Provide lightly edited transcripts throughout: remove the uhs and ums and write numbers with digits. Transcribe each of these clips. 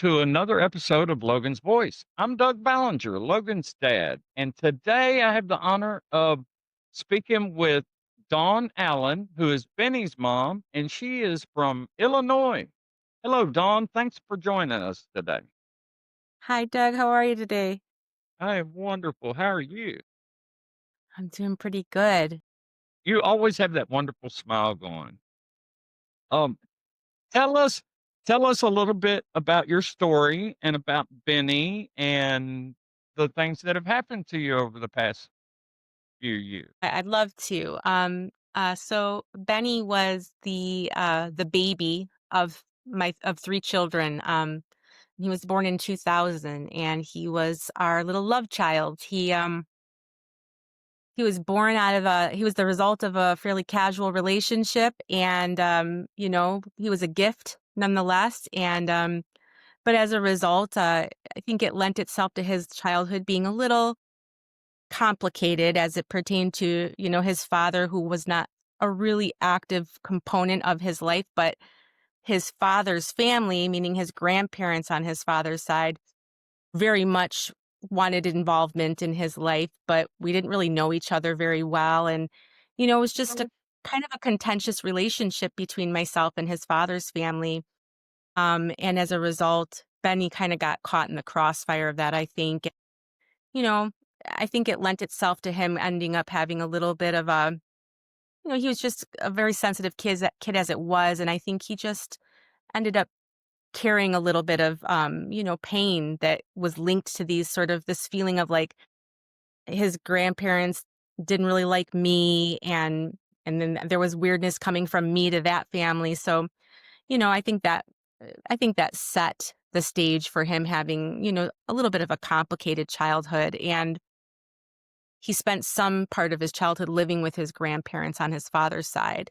to another episode of Logan's Voice. I'm Doug Ballinger, Logan's dad, and today I have the honor of speaking with Dawn Allen, who is Benny's mom, and she is from Illinois. Hello, Dawn. Thanks for joining us today. Hi, Doug. How are you today? Hi, wonderful. How are you? I'm doing pretty good. You always have that wonderful smile going. Um, tell us tell us a little bit about your story and about Benny and the things that have happened to you over the past few years. I'd love to. So Benny was the baby of three children. He was born in 2000, and he was our little love child. He was born out of a he was the result of a fairly casual relationship, and he was a gift nonetheless. And but as a result, I think it lent itself to his childhood being a little complicated as it pertained to, his father, who was not a really active component of his life, but his father's family, meaning his grandparents on his father's side, very much wanted involvement in his life, but we didn't really know each other very well. And, it was just a kind of a contentious relationship between myself and his father's family. And as a result, Benny kind of got caught in the crossfire of that, I think. You know, I think it lent itself to him ending up having a little bit of he was just a very sensitive kid as it was, and I think he just ended up carrying a little bit of pain that was linked to this feeling of like his grandparents didn't really like me, and then there was weirdness coming from me to that family. So, I think that set the stage for him having, a little bit of a complicated childhood. And he spent some part of his childhood living with his grandparents on his father's side.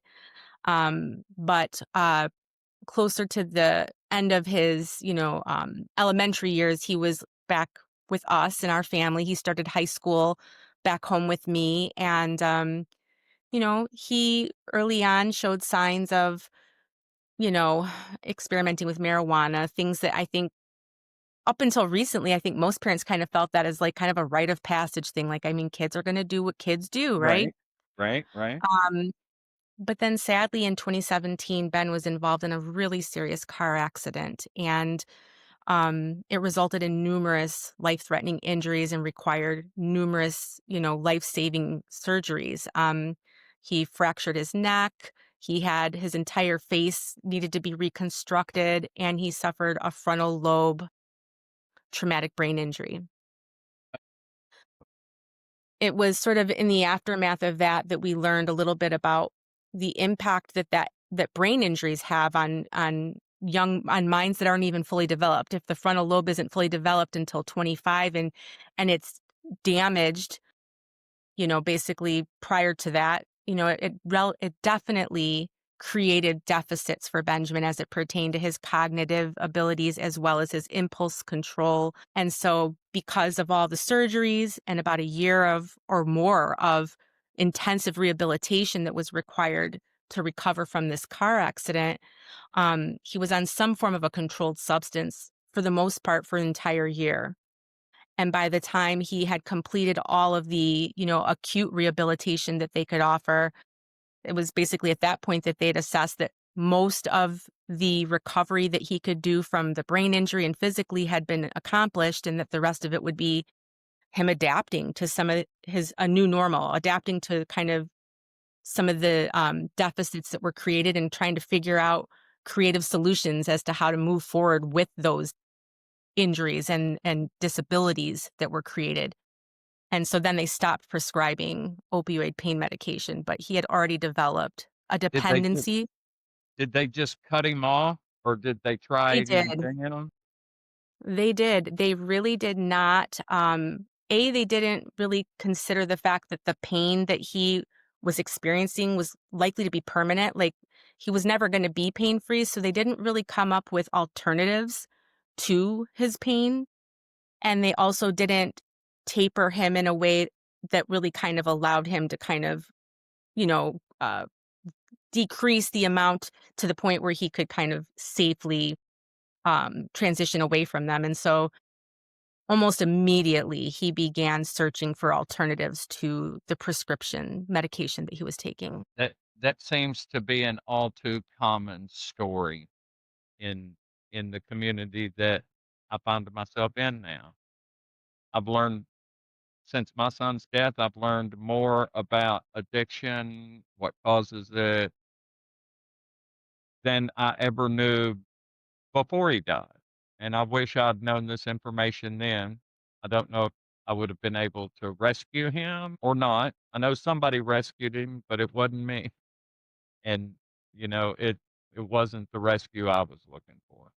But closer to the end of his, elementary years, he was back with us and our family. He started high school back home with me. And, he early on showed signs of, you know, experimenting with marijuana, things that I think up until recently, I think most parents kind of felt that as like kind of a rite of passage thing. Like, I mean, kids are going to do what kids do, right? Right, right, right. Um, but then sadly in 2017, Ben was involved in a really serious car accident, and it resulted in numerous life-threatening injuries and required numerous, life-saving surgeries. He fractured his neck. He had his entire face needed to be reconstructed, and he suffered a frontal lobe traumatic brain injury. It was sort of in the aftermath of that we learned a little bit about the impact that brain injuries have on minds that aren't even fully developed. If the frontal lobe isn't fully developed until 25, and it's damaged, basically prior to that, it definitely created deficits for Benjamin as it pertained to his cognitive abilities as well as his impulse control. And so because of all the surgeries and about a year of or more of intensive rehabilitation that was required to recover from this car accident, he was on some form of a controlled substance for the most part for an entire year. And by the time he had completed all of the, acute rehabilitation that they could offer, it was basically at that point that they'd assessed that most of the recovery that he could do from the brain injury and physically had been accomplished, and that the rest of it would be him adapting to some of a new normal, adapting to kind of some of the deficits that were created and trying to figure out creative solutions as to how to move forward with those injuries and disabilities that were created. And so then they stopped prescribing opioid pain medication, but he had already developed a Did they just dependency. did they just cut him off, or did they try They did. anything in him? They did. They really did not. They didn't really consider the fact that the pain that he was experiencing was likely to be permanent. Like, he was never going to be pain free. So they didn't really come up with alternatives to his pain. And they also didn't taper him in a way that really kind of allowed him to kind of, you know, uh, decrease the amount to the point where he could kind of safely transition away from them, and so almost immediately he began searching for alternatives to the prescription medication that he was taking. That seems to be an all too common story in in the community that I find myself in now. I've learned since my son's death, I've learned more about addiction, what causes it, than I ever knew before he died. And I wish I'd known this information then. I don't know if I would have been able to rescue him or not. I know somebody rescued him, but it wasn't me. And it wasn't the rescue I was looking for.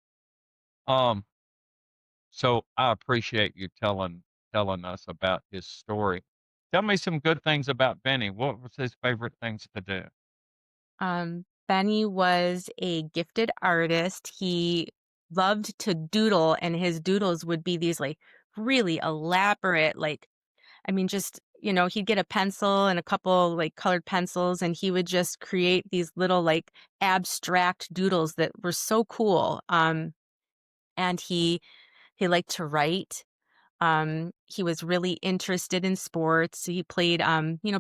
Um, so I appreciate you telling us about his story. Tell me some good things about Benny. What was his favorite things to do? Benny was a gifted artist. He loved to doodle, and his doodles would be these like really elaborate, like, I mean, just, he'd get a pencil and a couple like colored pencils, and he would just create these little like abstract doodles that were so cool. And he liked to write. He was really interested in sports. He played,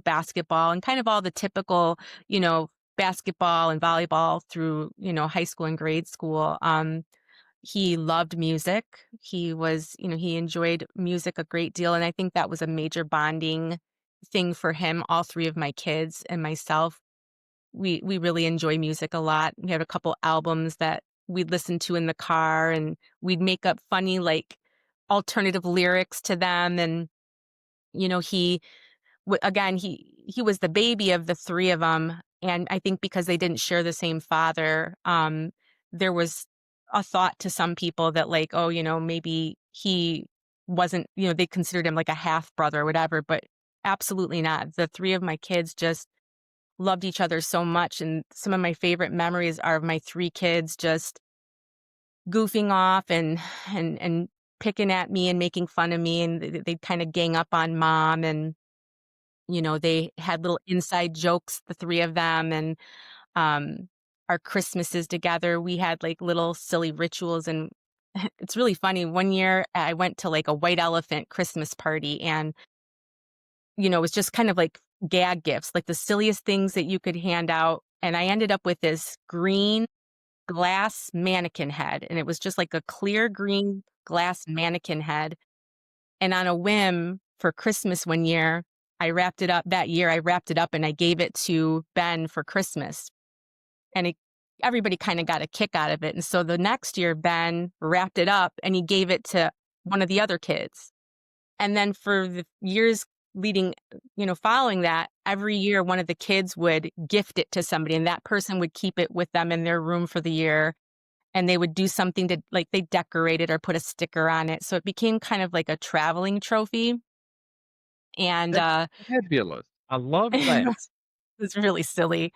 basketball and kind of all the typical, you know, basketball and volleyball through, high school and grade school. He loved music. He enjoyed music a great deal. And I think that was a major bonding thing for him. All three of my kids and myself, we really enjoy music a lot. We had a couple albums that we'd listen to in the car, and we'd make up funny, like, alternative lyrics to them. And, he again, he was the baby of the three of them, and I think because they didn't share the same father, there was a thought to some people that, like, oh, maybe he wasn't, they considered him like a half brother or whatever, but absolutely not. The three of my kids just loved each other so much, and some of my favorite memories are of my three kids just goofing off and picking at me and making fun of me, and they'd kind of gang up on mom, and they had little inside jokes, the three of them. And our Christmases together, we had like little silly rituals. And it's really funny. One year I went to like a white elephant Christmas party, and it was just kind of like gag gifts, like the silliest things that you could hand out. And I ended up with this green glass mannequin head, and it was just like a clear green glass mannequin head. And on a whim for Christmas one year, I wrapped it up and I gave it to Ben for Christmas. And everybody kind of got a kick out of it. And so the next year, Ben wrapped it up and he gave it to one of the other kids. And then for the years leading, following that, every year one of the kids would gift it to somebody, and that person would keep it with them in their room for the year. And they would do something to, like, they decorate it or put a sticker on it. So it became kind of like a traveling trophy. And That's fabulous. I love that. it was really silly.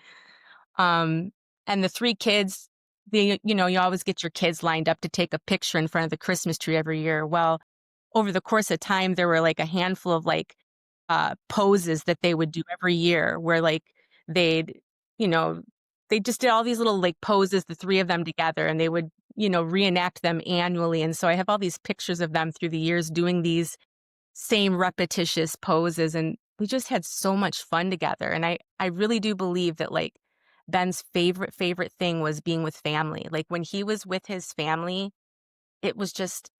Um, and the 3 kids, you always get your kids lined up to take a picture in front of the Christmas tree every year. Well, over the course of time, there were, like, a handful of, like, poses that they would do every year where, like, they'd, you know, they just did all these little, like, poses, the 3 of them together, and they would, reenact them annually. And so I have all these pictures of them through the years doing these same repetitious poses, and we just had so much fun together. And I really do believe that, like, Ben's favorite thing was being with family. Like, when he was with his family, it was just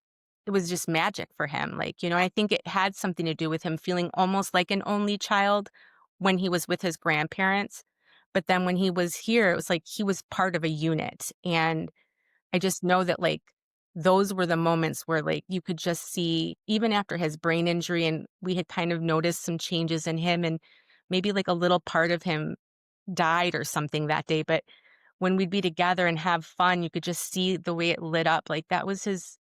it was just magic for him. Like, I think it had something to do with him feeling almost like an only child when he was with his grandparents. But then when he was here, it was like he was part of a unit. And I just know that, like, those were the moments where, like, you could just see, even after his brain injury, and we had kind of noticed some changes in him, and maybe, like, a little part of him died or something that day. But when we'd be together and have fun, you could just see the way it lit up. Like, that was just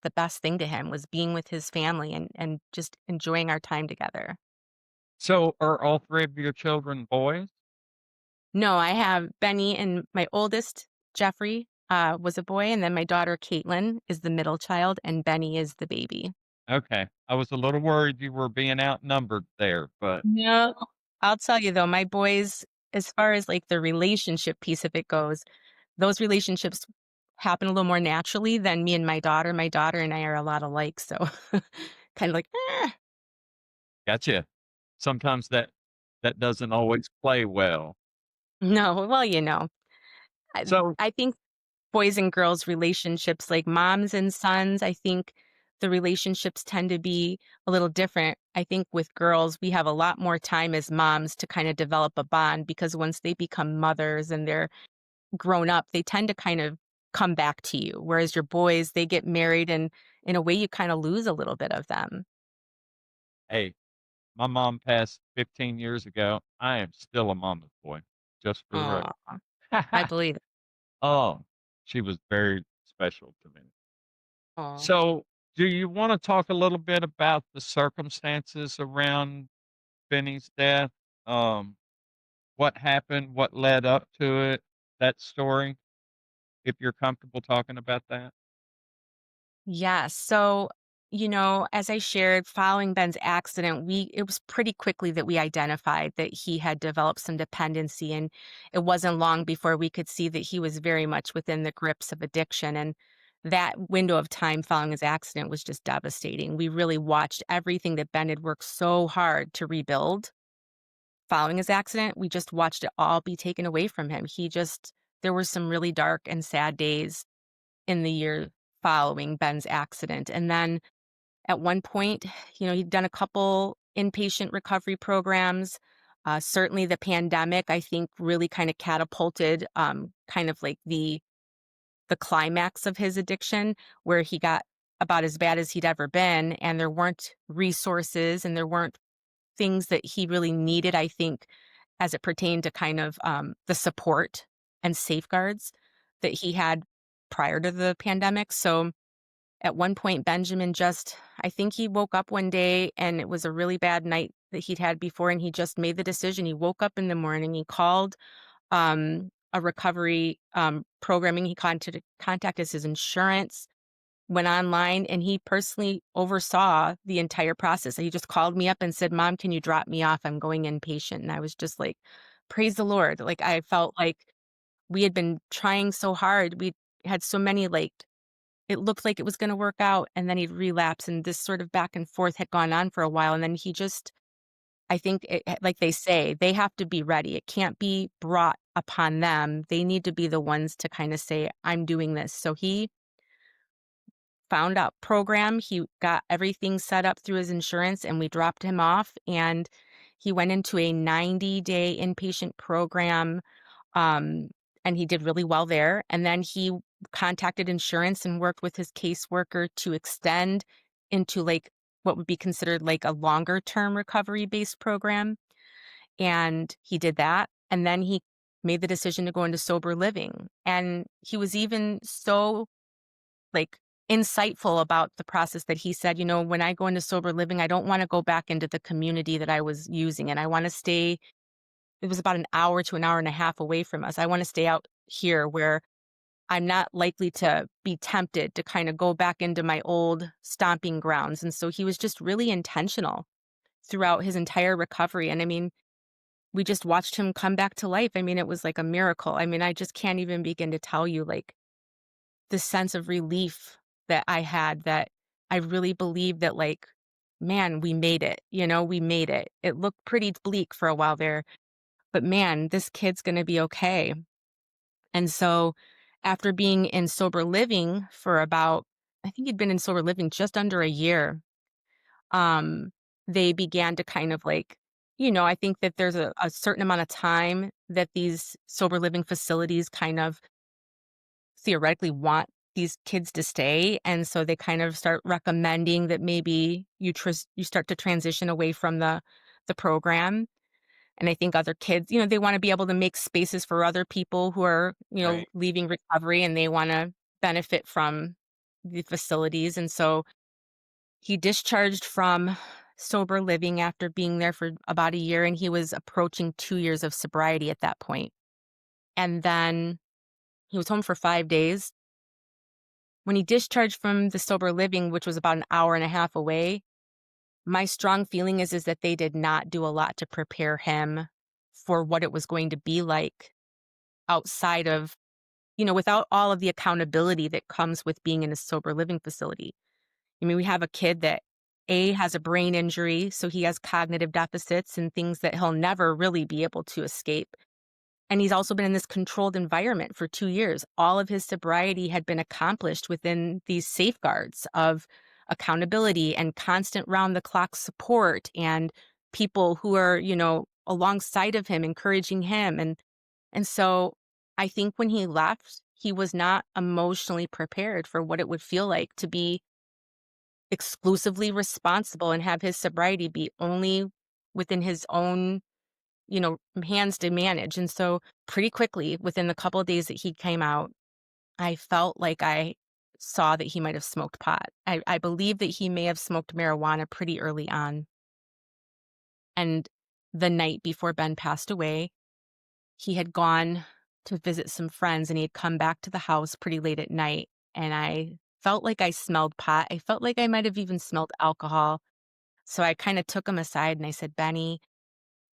the best thing to him, was being with his family and just enjoying our time together. So, are all 3 of your children boys? No, I have Benny, and my oldest, Jeffrey, was a boy, and then my daughter, Caitlin, is the middle child, and Benny is the baby. Okay. I was a little worried you were being outnumbered there, but No. I'll tell you though, my boys, as far as like the relationship piece of it goes, those relationships happen a little more naturally than me and my daughter. My daughter and I are a lot alike, so kind of like, Gotcha. Sometimes that doesn't always play well. no, well, I, So I think boys and girls relationships, like moms and sons, I think the relationships tend to be a little different. I think with girls, we have a lot more time as moms to kind of develop a bond because once they become mothers and they're grown up, they tend to kind of come back to you. Whereas your boys, they get married and in a way you kind of lose a little bit of them. hey, my mom passed 15 years ago. I am still a mama's boy, just for the Oh, record. I believe it. Oh, she was very special to me. Oh. So, do you wanna talk a little bit about the circumstances around Benny's death? Um, what happened? What led up to it? That story, if you're comfortable talking about that? Yes. So, as I shared, following Ben's accident, it was pretty quickly that we identified that he had developed some dependency. And it wasn't long before we could see that he was very much within the grips of addiction. And that window of time following his accident was just devastating. We really watched everything that Ben had worked so hard to rebuild following his accident. We just watched it all be taken away from him. There were some really dark and sad days in the year following Ben's accident. And then at one point, he'd done a couple inpatient recovery programs. Certainly the pandemic, I think, really kind of catapulted kind of like the climax of his addiction, where he got about as bad as he'd ever been. And there weren't resources and there weren't things that he really needed, I think, as it pertained to kind of the support and safeguards that he had prior to the pandemic. So at one point, Benjamin I think he woke up one day and it was a really bad night that he'd had before. And he just made the decision. He woke up in the morning, he called a recovery programming, he contacted his insurance, went online, and he personally oversaw the entire process. He just called me up and said, "Mom, can you drop me off? I'm going inpatient." And I was just like, praise the Lord. Like, I felt like we had been trying so hard. We had so many, like, it looked like it was going to work out. And then he'd relapse. And this sort of back and forth had gone on for a while. And then I think, like they say, they have to be ready. It can't be brought upon them. They need to be the ones to kind of say, I'm doing this. So he found out program. He got everything set up through his insurance and we dropped him off and he went into a 90-day inpatient program. Um, and he did really well there. And then he contacted insurance and worked with his caseworker to extend into like what would be considered like a longer term recovery based program. And he did that. And then he made the decision to go into sober living. And he was even so like insightful about the process that he said, when I go into sober living, I don't want to go back into the community that I was using. And I want to stay, it was about an hour to an hour and a half away from us. I want to stay out here where I'm not likely to be tempted to kind of go back into my old stomping grounds. And so he was just really intentional throughout his entire recovery. And I mean, we just watched him come back to life. I mean, it was like a miracle. I mean, I just can't even begin to tell you like the sense of relief that I had, that I really believe that like, man, we made it, we made it. It looked pretty bleak for a while there, but man, this kid's going to be okay. And so after being in sober living for about, I think he'd been in sober living just under a year, um, they began to kind of like, I think that there's a certain amount of time that these sober living facilities kind of theoretically want these kids to stay, and so they kind of start recommending that maybe you start to transition away from the program. And I think other kids, they wanna be able to make spaces for other people who are, Right. leaving recovery, and they wanna benefit from the facilities. And so he discharged from sober living after being there for about a year, and he was approaching 2 years of sobriety at that point. And then he was home for 5 days. When he discharged from the sober living, which was about an hour and a half away, my strong feeling is that they did not do a lot to prepare him for what it was going to be like outside of, without all of the accountability that comes with being in a sober living facility. I mean, we have a kid that has a brain injury, so he has cognitive deficits and things that he'll never really be able to escape. And he's also been in this controlled environment for 2 years. All of his sobriety had been accomplished within these safeguards of accountability and constant round the clock support and people who are, alongside of him, encouraging him. And so I think when he left, he was not emotionally prepared for what it would feel like to be exclusively responsible and have his sobriety be only within his own, hands to manage. And so pretty quickly, within the couple of days that he came out, I felt like I saw that he might have smoked pot. I believe that he may have smoked marijuana pretty early on. And the night before Ben passed away, he had gone to visit some friends and he had come back to the house pretty late at night. And I felt like I smelled pot. I felt like I might have even smelled alcohol. So I kind of took him aside and I said, Benny,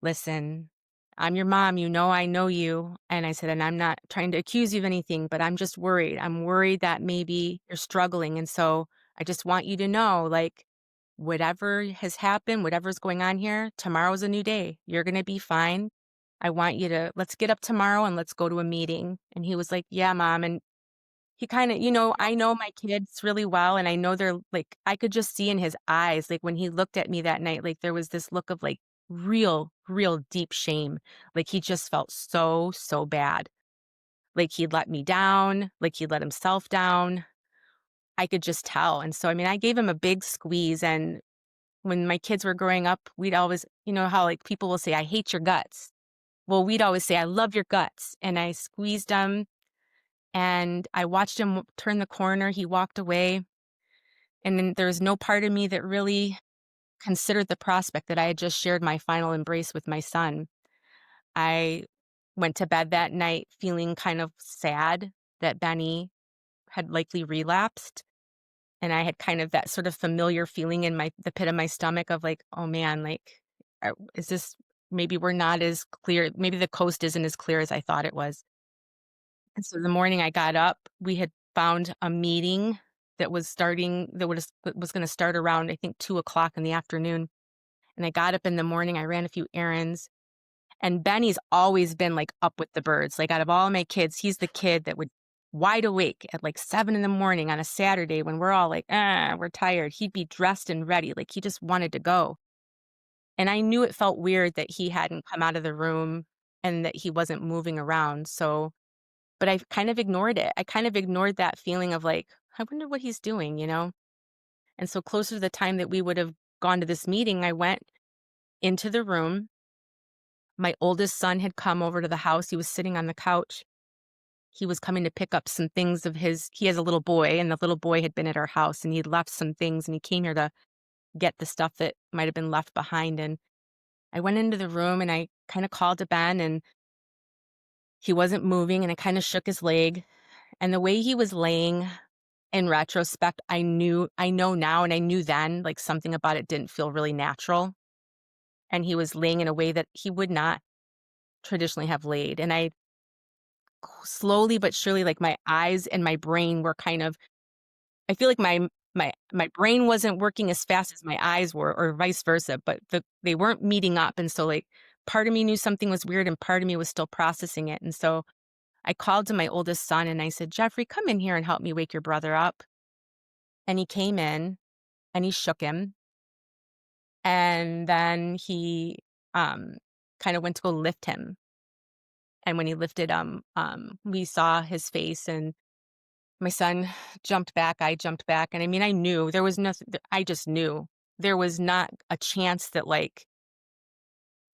listen, I'm your mom. I know you. And I said, and I'm not trying to accuse you of anything, but I'm just worried. I'm worried that maybe you're struggling. And so I just want you to know, like, whatever has happened, whatever's going on here, tomorrow's a new day. You're going to be fine. I want you to, let's get up tomorrow and let's go to a meeting. And he was like, yeah, mom. And he kind of, I know my kids really well. And I know they're like, I could just see in his eyes, like when he looked at me that night, like there was this look of like real, real deep shame. Like he just felt so, so bad. Like he'd let me down, like he'd let himself down. I could just tell. And so, I mean, I gave him a big squeeze. And when my kids were growing up, we'd always, how like people will say, I hate your guts. Well, we'd always say, I love your guts. And I squeezed him and I watched him turn the corner. He walked away. And then there was no part of me that really considered the prospect that I had just shared my final embrace with my son. I went to bed that night feeling kind of sad that Benny had likely relapsed. And I had kind of that sort of familiar feeling in the pit of my stomach of like, oh man, like, is this, maybe we're not as clear. Maybe the coast isn't as clear as I thought it was. And so the morning I got up, we had found a meeting that was going to start around, I think, 2 o'clock in the afternoon. And I got up in the morning, I ran a few errands. And Benny's always been like up with the birds. Like out of all my kids, he's the kid that would wide awake at like 7 in the morning on a Saturday when we're all like, we're tired. He'd be dressed and ready. Like he just wanted to go. And I knew it felt weird that he hadn't come out of the room and that he wasn't moving around. So, but I kind of ignored it. I kind of ignored that feeling of like, I wonder what he's doing. And so closer to the time that we would have gone to this meeting, I went into the room. My oldest son had come over to the house. He was sitting on the couch. He was coming to pick up some things of his. He has a little boy, and the little boy had been at our house, and he'd left some things, and he came here to get the stuff that might have been left behind. And I went into the room, and I kind of called to Ben, and he wasn't moving, and I kind of shook his leg. And the way he was laying, in retrospect, I know now, and I knew then, like something about it didn't feel really natural. And he was laying in a way that he would not traditionally have laid. And I slowly but surely, like, my eyes and my brain were kind of, I feel like my brain wasn't working as fast as my eyes were or vice versa, but they weren't meeting up, and so, like, part of me knew something was weird and part of me was still processing it. And so I called to my oldest son and I said, "Jeffrey, come in here and help me wake your brother up." And he came in and he shook him, and then he, um, kinda went to go lift him, and when he lifted him, we saw his face, and my son jumped back, I jumped back, and I mean, I knew there was nothing. I just knew there was not a chance that, like,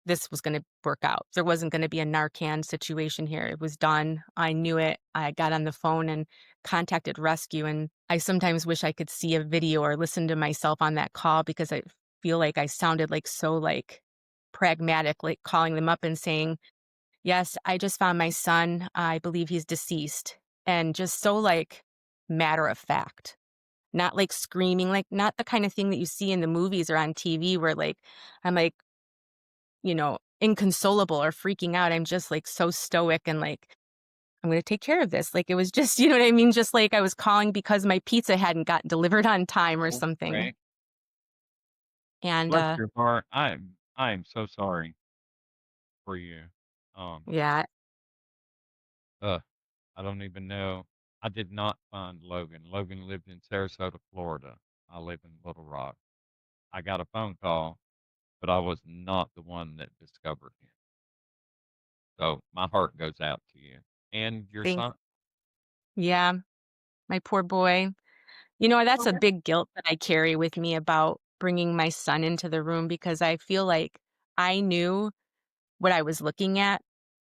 this was gonna work out. There wasn't gonna be a Narcan situation here. It was done. I knew it. I got on the phone and contacted rescue, and I sometimes wish I could see a video or listen to myself on that call because I feel like I sounded, like, so, like, pragmatic, like, calling them up and saying, "Yes, I just found my son. I believe he's deceased." And just so, like, matter of fact, not, like, screaming, like, not the kind of thing that you see in the movies or on TV where, like, I'm, like, inconsolable or freaking out. I'm just, like, so stoic and, like, I'm gonna take care of this. Like, it was just you know what I mean? Just like I was calling because my pizza hadn't gotten delivered on time or something. Okay. And, Bless your heart. I am so sorry for you. Um, yeah, uh, I don't even know. I did not find Logan. Logan lived in Sarasota, Florida. I live in Little Rock. I got a phone call, but I was not the one that discovered him. So my heart goes out to you and your thank son. yeah, my poor boy. You know, that's a Okay. big guilt that I carry with me about bringing my son into the room because I feel like I knew what I was looking at,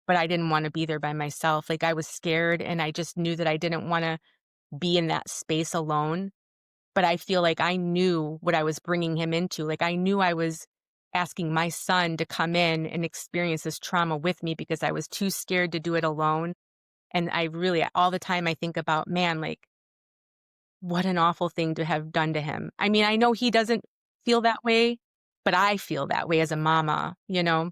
but I didn't wanna be there by myself. Like, I was scared, and I just knew that I didn't wanna be in that space alone, but I feel like I knew what I was bringing him into. Like, I knew I was asking my son to come in and experience this trauma with me because I was too scared to do it alone, and I really all the time I think about, "Man, like, what an awful thing to have done to him." I mean, I know he doesn't feel that way, but I feel that way as a mama, you know?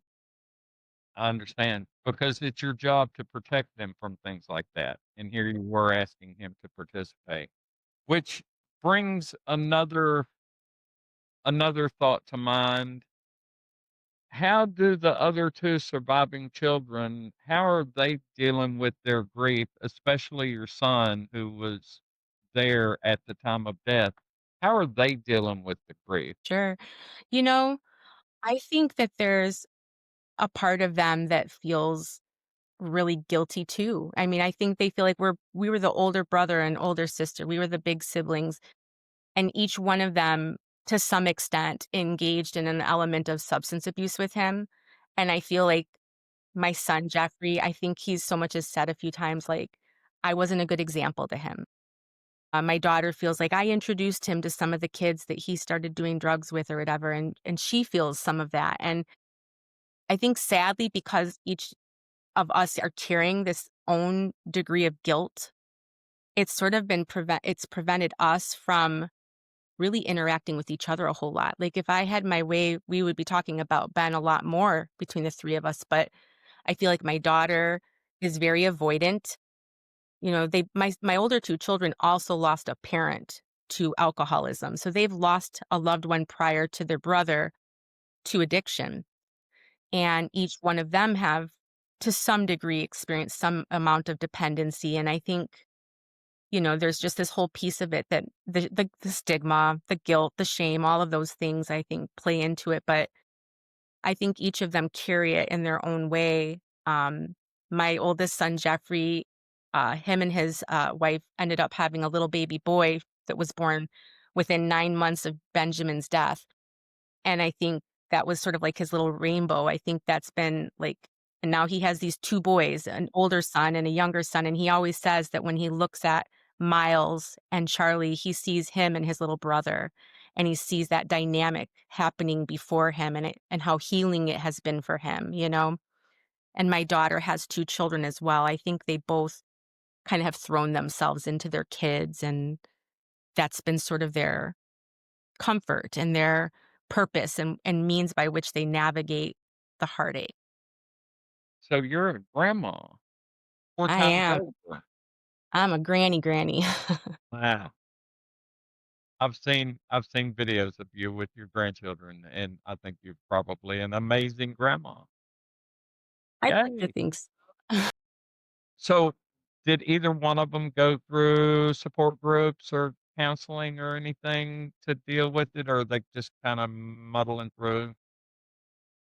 I understand because it's your job to protect them from things like that. And here you were asking him to participate, which brings another thought to mind. How do the other 2 surviving children, how are they dealing with their grief, especially your son who was there at the time of death? How are they dealing with the grief? Sure. You know, I think that there's a part of them that feels really guilty too. I mean, I think they feel like we were the older brother and older sister. We were the big siblings, and each one of them to some extent engaged in an element of substance abuse with him. And I feel like my son Jeffrey, I think he's so much as said a few times like I wasn't a good example to him. My daughter feels like I introduced him to some of the kids that he started doing drugs with or whatever, and she feels some of that. And I think sadly, because each of us are carrying this own degree of guilt, it's sort of been it's prevented us from really interacting with each other a whole lot. Like if I had my way, we would be talking about Ben a lot more between the three of us, but I feel like my daughter is very avoidant. You know, my older two children also lost a parent to alcoholism. So they've lost a loved one prior to their brother to addiction. And each one of them have to some degree experienced some amount of dependency. And I think, you know, there's just this whole piece of it that the stigma, the guilt, the shame, all of those things I think play into it. But I think each of them carry it in their own way. My oldest son, Jeffrey, him and his wife ended up having a little baby boy that was born within 9 months of Benjamin's death. And I think that was sort of like his little rainbow. I think that's been like, and now he has these two boys, an older son and a younger son. And he always says that when he looks at Miles and Charlie, he sees him and his little brother. And he sees that dynamic happening before him and how healing it has been for him, you know? And my daughter has two children as well. I think they both kind of have thrown themselves into their kids. And that's been sort of their comfort and their purpose and means by which they navigate the heartache. So you're a grandma 4 I times am. over. I'm a granny. Wow. I've seen videos of you with your grandchildren, and I think you're probably an amazing grandma. I'd like to Yay. think s So, did either one of them go through support groups or counseling or anything to deal with it, or they just kinda muddling through?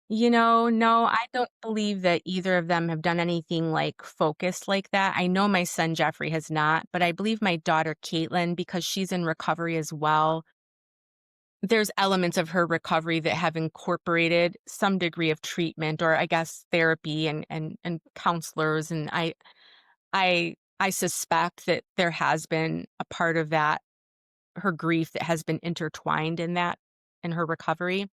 You know, no, I don't believe that either of them have done anything, like, focused like that. I know my son Jeffrey has not, but I believe my daughter Caitlin, because she's in recovery as well, there's elements of her recovery that have incorporated some degree of treatment or I guess therapy and counselors, and I suspect that there has been a part of that, her grief that has been intertwined in that, in her recovery.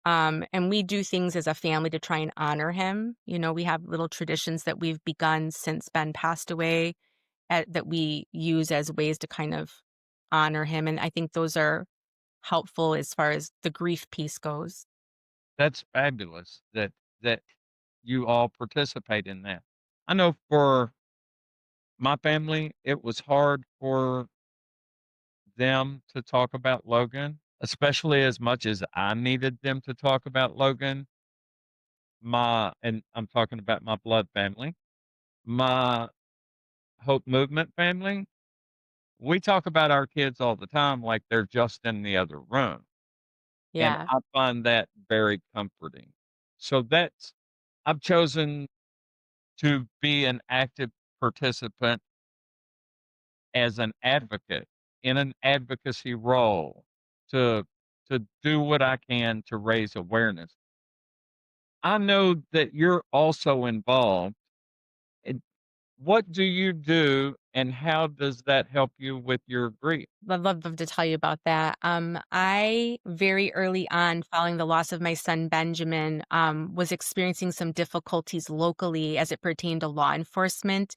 And we do things as a family to try and honor him. You know, we have little traditions that we've begun since Ben passed away that we use as ways to kind of honor him. And I think those are helpful as far as the grief piece goes. That's fabulous that you all participate in that. I know for My family, it was hard for them to talk about Logan, especially as much as I needed them to talk about Logan. And I'm talking about my blood family, my Hope Movement family. We talk about our kids all the time like they're just in the other room, and Yeah. I find that very comforting. So that's I've chosen to be an active participant as an advocate in an advocacy role to do what I can to raise awareness. I know that you're also involved. And what do you do and how does that help you with your grief? I'd love to tell you about that. I very early on, following the loss of my son Benjamin, was experiencing some difficulties locally as it pertained to law enforcement,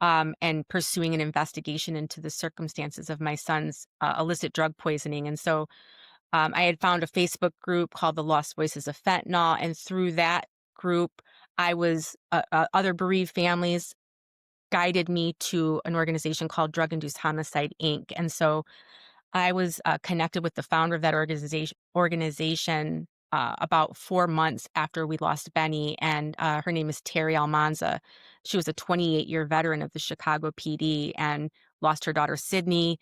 and pursuing an investigation into the circumstances of my son's illicit drug poisoning. And so, I had found a Facebook group called the Lost Voices of Fentanyl, and through that group, I was other bereaved families guided me to an organization called Drug Induced Homicide Inc. And so I was connected with the founder of that organization about 4 months after we lost Benny, and her name is Terry Almanza. She was a 28-year veteran of the Chicago PD and lost her daughter Sydney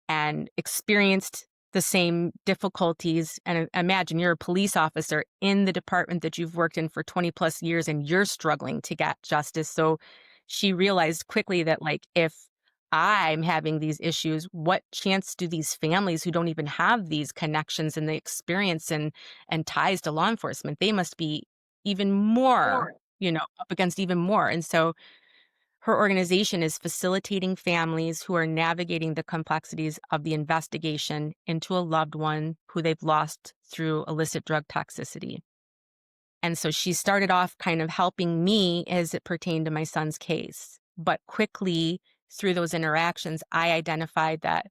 and experienced the same difficulties. And imagine you're a police officer in the department that you've worked in for 20 plus years and you're struggling to get justice. So she realized quickly that, like, if I'm having these issues, what chance do these families who don't even have these connections and the experience and ties to law enforcement, they must be even more, up against even more. And so her organization is facilitating families who are navigating the complexities of the investigation into a loved one who they've lost through illicit drug toxicity. And so she started off kind of helping me as it pertained to my son's case. But quickly, through those interactions, I identified that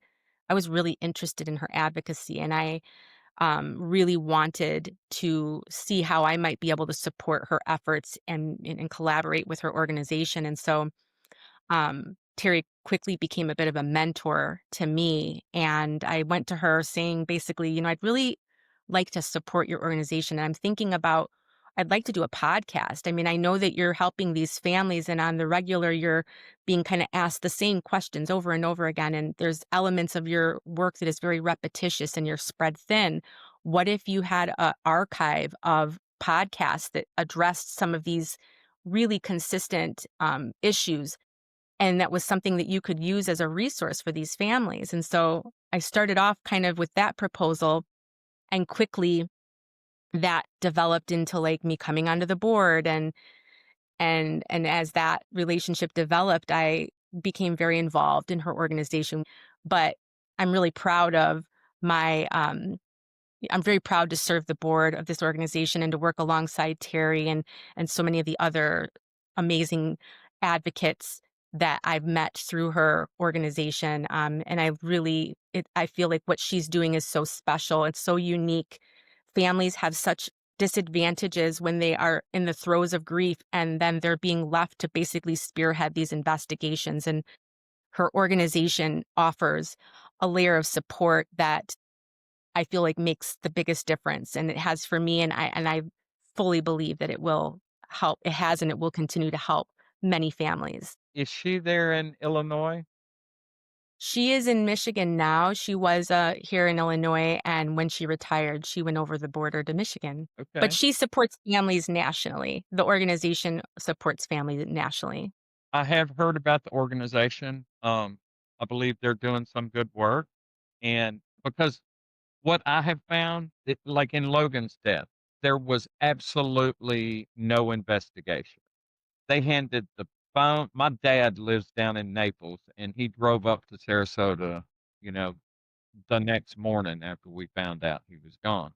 I was really interested in her advocacy, and I really wanted to see how I might be able to support her efforts and collaborate with her organization. And so Terry quickly became a bit of a mentor to me. And I went to her saying, basically, I'd really like to support your organization. And I'm thinking about, I'd like to do a podcast. I mean, I know that you're helping these families, and on the regular, you're being kind of asked the same questions over and over again. And there's elements of your work that is very repetitious and you're spread thin. What if you had an archive of podcasts that addressed some of these really consistent issues, and that was something that you could use as a resource for these families? And so I started off kind of with that proposal, and quickly that developed into, like, me coming onto the board, and as that relationship developed, I became very involved in her organization. But I'm really proud of my I'm very proud to serve the board of this organization and to work alongside Terry and so many of the other amazing advocates that I've met through her organization. And I feel like what she's doing is so special. It's so unique. Families have such disadvantages when they are in the throes of grief, and then they're being left to basically spearhead these investigations. And her organization offers a layer of support that I feel like makes the biggest difference, and it has for me, and I fully believe that it will help. It has, and it will continue to help many families. Is she there in Illinois? She is in Michigan now. She was, here in Illinois, and when she retired, she went over the border to Michigan. But Okay. she supports families nationally. The organization supports families nationally. I have heard about the organization. I believe they're doing some good work. And because what I have found, like in Logan's death, there was absolutely no investigation. They handed the phone. My dad lives down in Naples, and he drove up to Sarasota, you know, the next morning after we found out he was gone.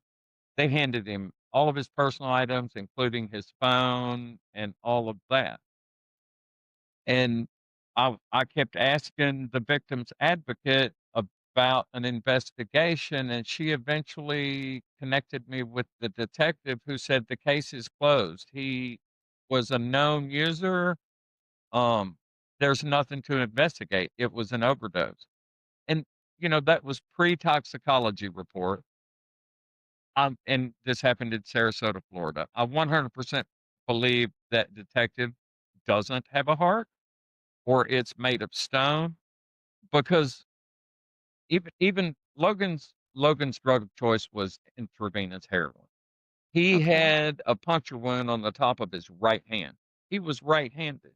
They handed him all of his personal items, including his phone and all of that. And I kept asking the victim's advocate about an investigation, and she eventually connected me with the detective who said the case is closed. He was a known user. there's nothing to investigate. It was an overdose. And, that was pre-toxicology report. And this happened in Sarasota, Florida. I 100% believe that detective doesn't have a heart or it's made of stone because even Logan's drug of choice was intravenous heroin. He Okay. had a puncture wound on the top of his right hand. He was right-handed.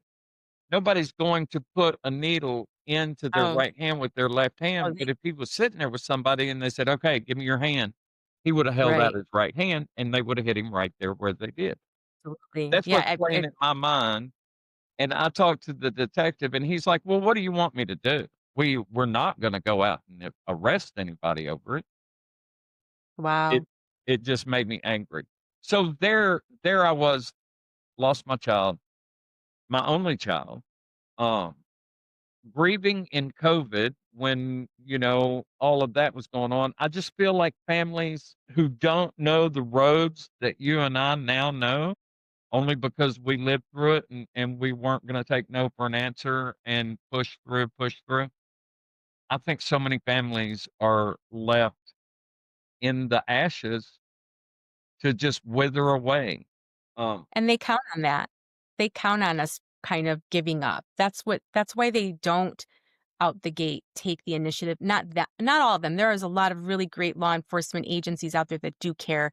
Nobody's going to put a needle into their Oh, right hand with their left oh, hand, but if he was sitting there with somebody and they said, "Okay, give me your hand," he would have held out right. his right hand and they would have hit him right there where they did. Absolutely. That's Yeah, what's playing I in my mind, and I talked to the detective and he's like, "Well, what do you want me to do? We're not gonna go out and arrest anybody over it." It wow. it just made me angry. So there I was, lost my child, my only child, um, grieving in COVID when, all of that was going on. I just feel like families who don't know the roads that you and I now know, only because we lived through it and we weren't gonna take no for an answer and push through. I think so many families are left in the ashes to just wither away. Um, And they count on that. They count on us kind of giving up. That's why they don't out the gate take the initiative. Not all of them. There is a lot of really great law enforcement agencies out there that do care.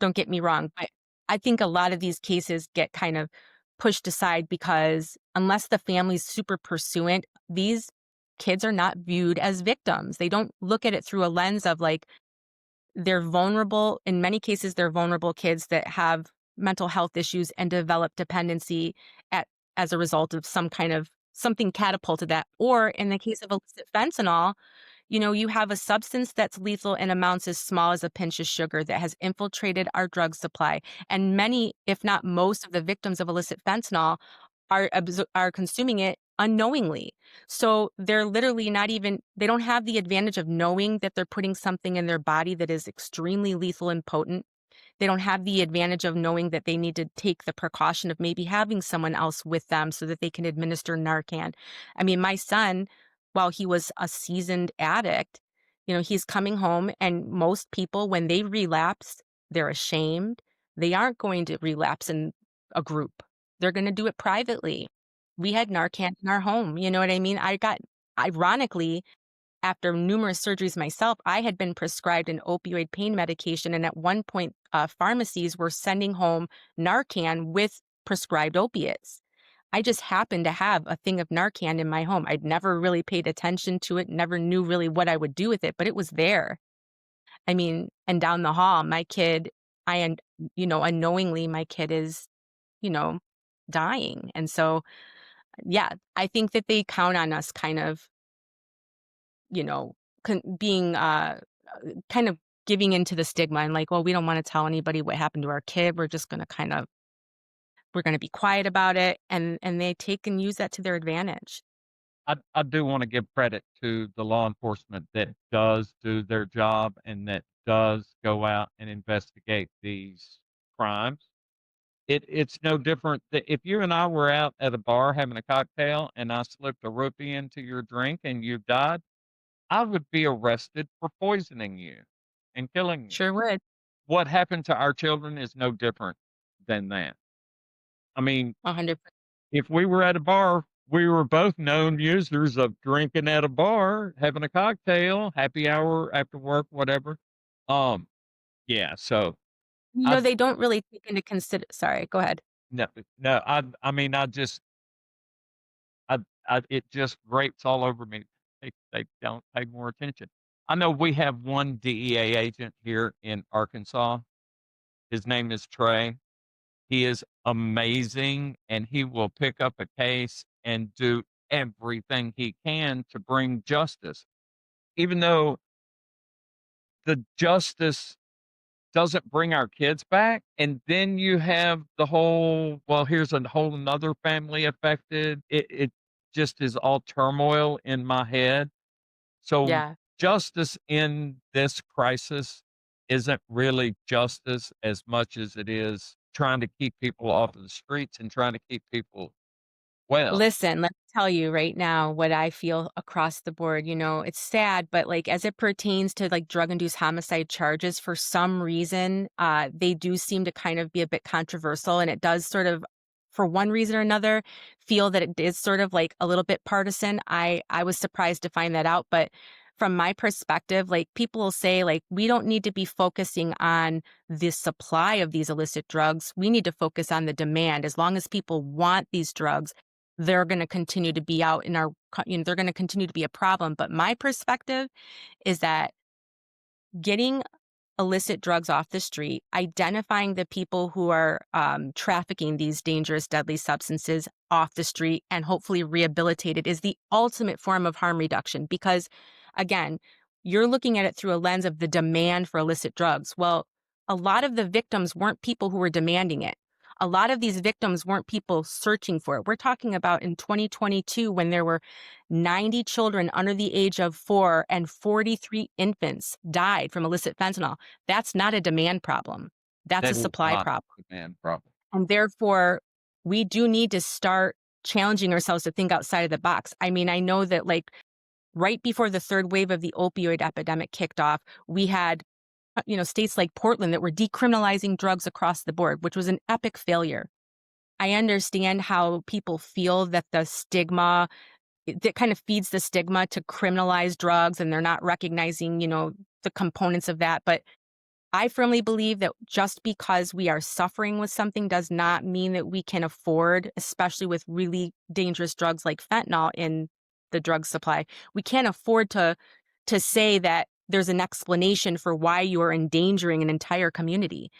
Don't get me wrong, but I think a lot of these cases get kind of pushed aside because unless the family's super pursuant, these kids are not viewed as victims. They don't look at it through a lens of like they're vulnerable. In many cases, they're vulnerable kids that have mental health issues and develop dependency at as a result of some kind of something catapulted that. Or in the case of illicit fentanyl, you have a substance that's lethal in amounts as small as a pinch of sugar that has infiltrated our drug supply. And many, if not most, of the victims of illicit fentanyl are consuming it unknowingly. So they're literally not even they don't have the advantage of knowing that they're putting something in their body that is extremely lethal and potent. They don't have the advantage of knowing that they need to take the precaution of maybe having someone else with them so that they can administer Narcan. I mean, my son, while he was a seasoned addict, he's coming home and most people when they relapse, they're ashamed. They aren't going to relapse in a group. They're going to do it privately. We had Narcan in our home, you know what I mean? I got ironically after numerous surgeries myself, I had been prescribed an opioid pain medication, and at one point, pharmacies were sending home Narcan with prescribed opiates. I just happened to have a thing of Narcan in my home. I'd never really paid attention to it, never knew really what I would do with it, but it was there. I mean, and down the hall, my kid, unknowingly, my kid is, you know, dying. And so, yeah, I think that they count on us kind of, you know, being kind of giving into the stigma and like, well, we don't want to tell anybody what happened to our kid. We're just going to we're going to be quiet about it, and they take and use that to their advantage. I do wanna give credit to the law enforcement that does do their job and that does go out and investigate these crimes. It's no different that if you and I were out at a bar having a cocktail and I slipped a roofie into your drink and you died, I would be arrested for poisoning you and killing you. Sure would. What happened to our children is no different than that. I mean, 100%. if we were at a bar, we were both known users of drinking at a bar, having a cocktail, happy hour after work, whatever. Um, yeah, so I They don't really take into consider sorry, go ahead. no, no, I mean, I it just grates all over me. They don't pay more attention. I know we have one DEA agent here in Arkansas. His name is Trey. He is amazing, and he will pick up a case and do everything he can to bring justice, even though the justice doesn't bring our kids back. And then you have the whole, well, here's a whole another family affected. It just is all turmoil in my head. So Yeah. justice in this crisis isn't really justice as much as it is trying to keep people off of the streets and trying to keep people Well, Listen, let me tell you right now what I feel across the board. It's sad, but like as it pertains to like drug-induced homicide charges, for some reason, they do seem to kind of be a bit controversial, and it does sort of, for one reason or another, feel that it is sort of like a little bit partisan. I was surprised to find that out, but from my perspective, like people will say, like we don't need to be focusing on the supply of these illicit drugs. We need to focus on the demand. As long as people want these drugs, they're going to continue to be out in our, they're going to continue to be a problem. But my perspective is that getting illicit drugs off the street, identifying the people who are trafficking these dangerous, deadly substances off the street, and hopefully rehabilitated is the ultimate form of harm reduction. Because, again, you're looking at it through a lens of the demand for illicit drugs. Well, a lot of the victims weren't people who were demanding it. A lot of these victims weren't people searching for it. We're talking about in 2022 when there were 90 children under the age of 4 and 43 infants died from illicit fentanyl. That's not a demand problem. That's a that is supply not problem. a man problem. And therefore, we do need to start challenging ourselves to think outside of the box. I mean, I know that like right before the third wave of the opioid epidemic kicked off, we had states like Portland that were decriminalizing drugs across the board, which was an epic failure. I understand how people feel that the stigma that kind of feeds the stigma to criminalize drugs, and they're not recognizing, the components of that. But I firmly believe that just because we are suffering with something does not mean that we can afford, especially with really dangerous drugs like fentanyl in the drug supply. We can't afford to say that there's an explanation for why you are endangering an entire community.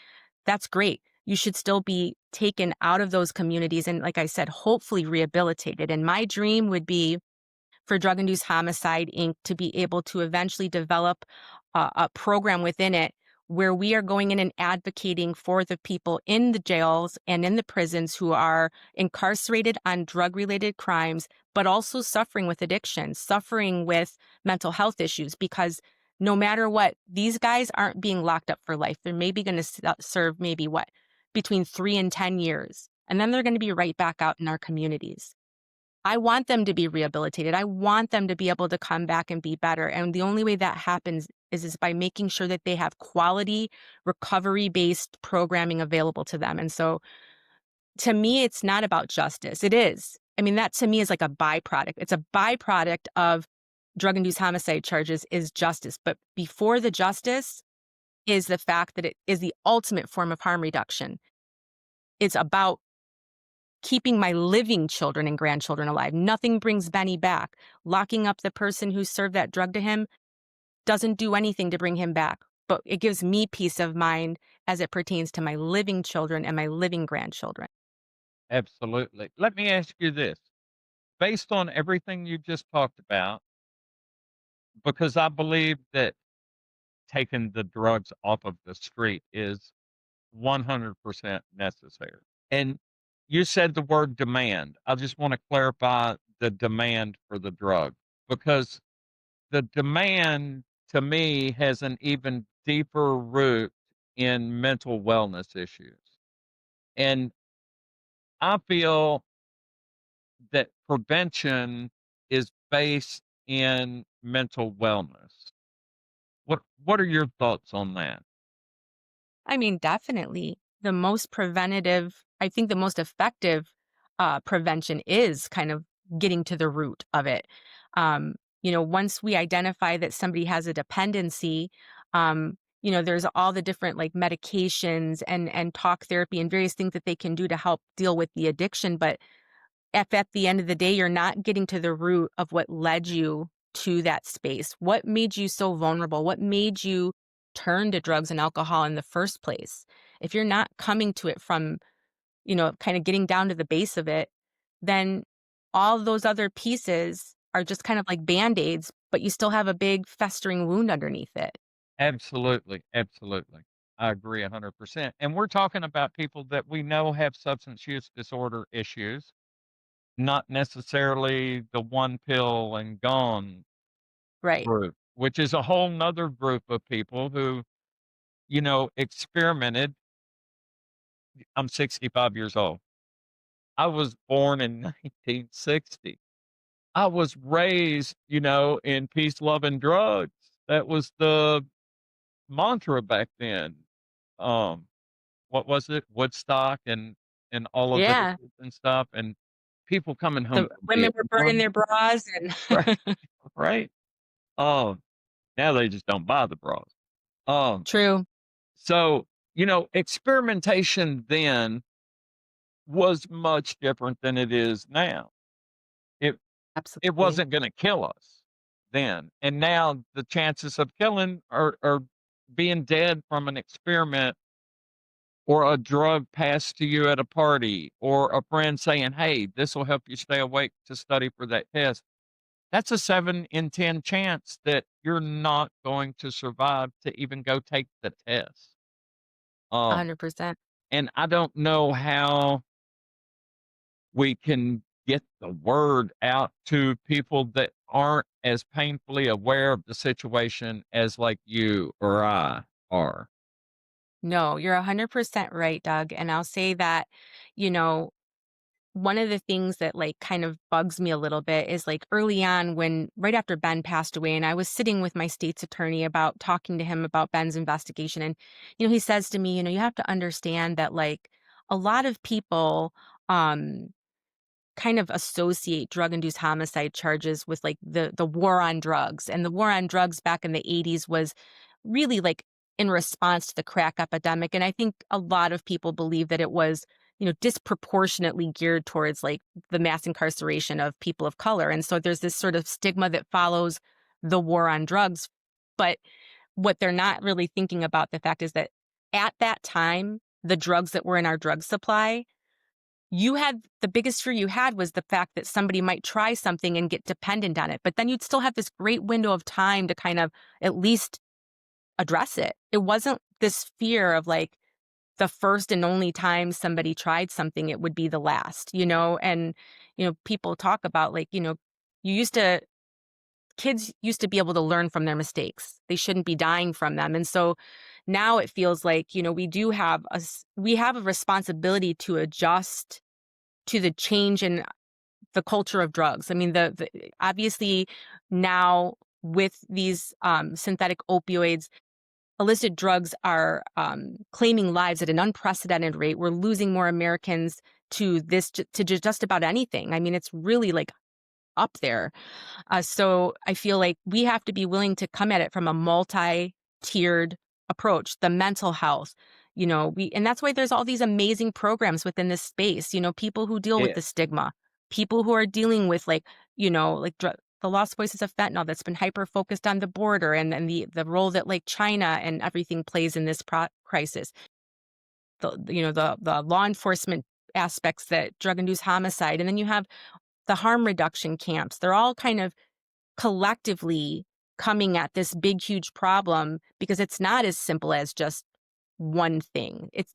That's great. You should still be taken out of those communities and, like I said, hopefully rehabilitated. And my dream would be for Drug Induced Homicide Inc. to be able to eventually develop a program within it where we are going in and advocating for the people in the jails and in the prisons who are incarcerated on drug related crimes, but also suffering with addiction, suffering with mental health issues, because no matter what, these guys aren't being locked up for life. They're maybe going to serve maybe what, between 3 and 10 years. And then they're going to be right back out in our communities. I want them to be rehabilitated. I want them to be able to come back and be better. And the only way that happens is by making sure that they have quality recovery-based programming available to them. And so to me, it's not about justice. It is. I mean, that to me is like a byproduct. It's a byproduct of drug-induced homicide charges is justice. But before the justice is the fact that it is the ultimate form of harm reduction. It's about keeping my living children and grandchildren alive. Nothing brings Benny back. Locking up the person who served that drug to him doesn't do anything to bring him back, but it gives me peace of mind as it pertains to my living children and my living grandchildren. Absolutely. Let me ask you this. Based on everything you just talked about, because I believe that taking the drugs off of the street is 100% necessary. And you said the word demand. I just want to clarify the demand for the drug because the demand to me has an even deeper root in mental wellness issues. And I feel that prevention is based in mental wellness. What are your thoughts on that? I mean, definitely. The most preventative, I think the most effective prevention is kind of getting to the root of it. Once we identify that somebody has a dependency, there's all the different like medications and talk therapy and various things that they can do to help deal with the addiction. But if at the end of the day, you're not getting to the root of what led you to that space, what made you so vulnerable? What made you turn to drugs and alcohol in the first place? If you're not coming to it from, kind of getting down to the base of it, then all those other pieces are just kind of like band-aids, but you still have a big festering wound underneath it. Absolutely, absolutely. I agree 100%. And we're talking about people that we know have substance use disorder issues, not necessarily the one pill and gone Right. group, which is a whole nother group of people who, experimented. I'm 65 years old. I was born in 1960. I was raised, in peace, love, and drugs. That was the mantra back then. Um, what was it? Woodstock and all of those Yeah, and stuff, and people coming home the from women were burning Vietnam. their bras and Right, right. Um, Now they just don't buy the bras. Um, True, so, experimentation then was much different than it is now. It it absolutely. wasn't gonna kill us then, and now the chances of killing are being dead from an experiment or a drug passed to you at a party or a friend saying, "Hey, this will help you stay awake to study for that test." That's a 7 in 10 chance that you're not going to survive to even go take the test. Um, 100%. and I don't know how we can get the word out to people that aren't as painfully aware of the situation as like you or I are. No, you're 100% right, Doug, and I'll say that, you know, one of the things that, like, kind of bugs me a little bit is, like, early on when right after Ben passed away, and I was sitting with my state's attorney about talking to him about Ben's investigation, and, he says to me, "You have to understand that, like, a lot of people, um, kind of associate drug-induced homicide charges with, like, the war on drugs, and the war on drugs back in the '80s was really, like, in response to the crack epidemic, and I think a lot of people believe that it was, disproportionately geared towards, like, the mass incarceration of people of color, and so there's this sort of stigma that follows the war on drugs, but what they're not really thinking about the fact is that at that time, the drugs that were in our drug supply you had the biggest fear you had was the fact that somebody might try something and get dependent on it, but then you'd still have this great window of time to kind of at least address it. It wasn't this fear of like the first and only time somebody tried something, it would be the last, and, people talk about like, you used to, kids used to be able to learn from their mistakes. They shouldn't be dying from them. And so now it feels like, we have a responsibility to adjust to the change in the culture of drugs. I mean, the obviously now with these synthetic opioids, illicit drugs are claiming lives at an unprecedented rate. We're losing more Americans to this to just about anything. I mean, it's really like up there. So I feel like we have to be willing to come at it from a multi-tiered approach. The mental health, and that's why there's all these amazing programs within this space. People who deal with Yeah, the stigma, people who are dealing with like, the lost voices of fentanyl that's been hyper focused on the border and the role that like China and everything plays in this crisis. The law enforcement aspects that drug induced homicide, and then you have the harm reduction camps. They're all kind of collectively coming at this big, huge problem because it's not as simple as just one thing. It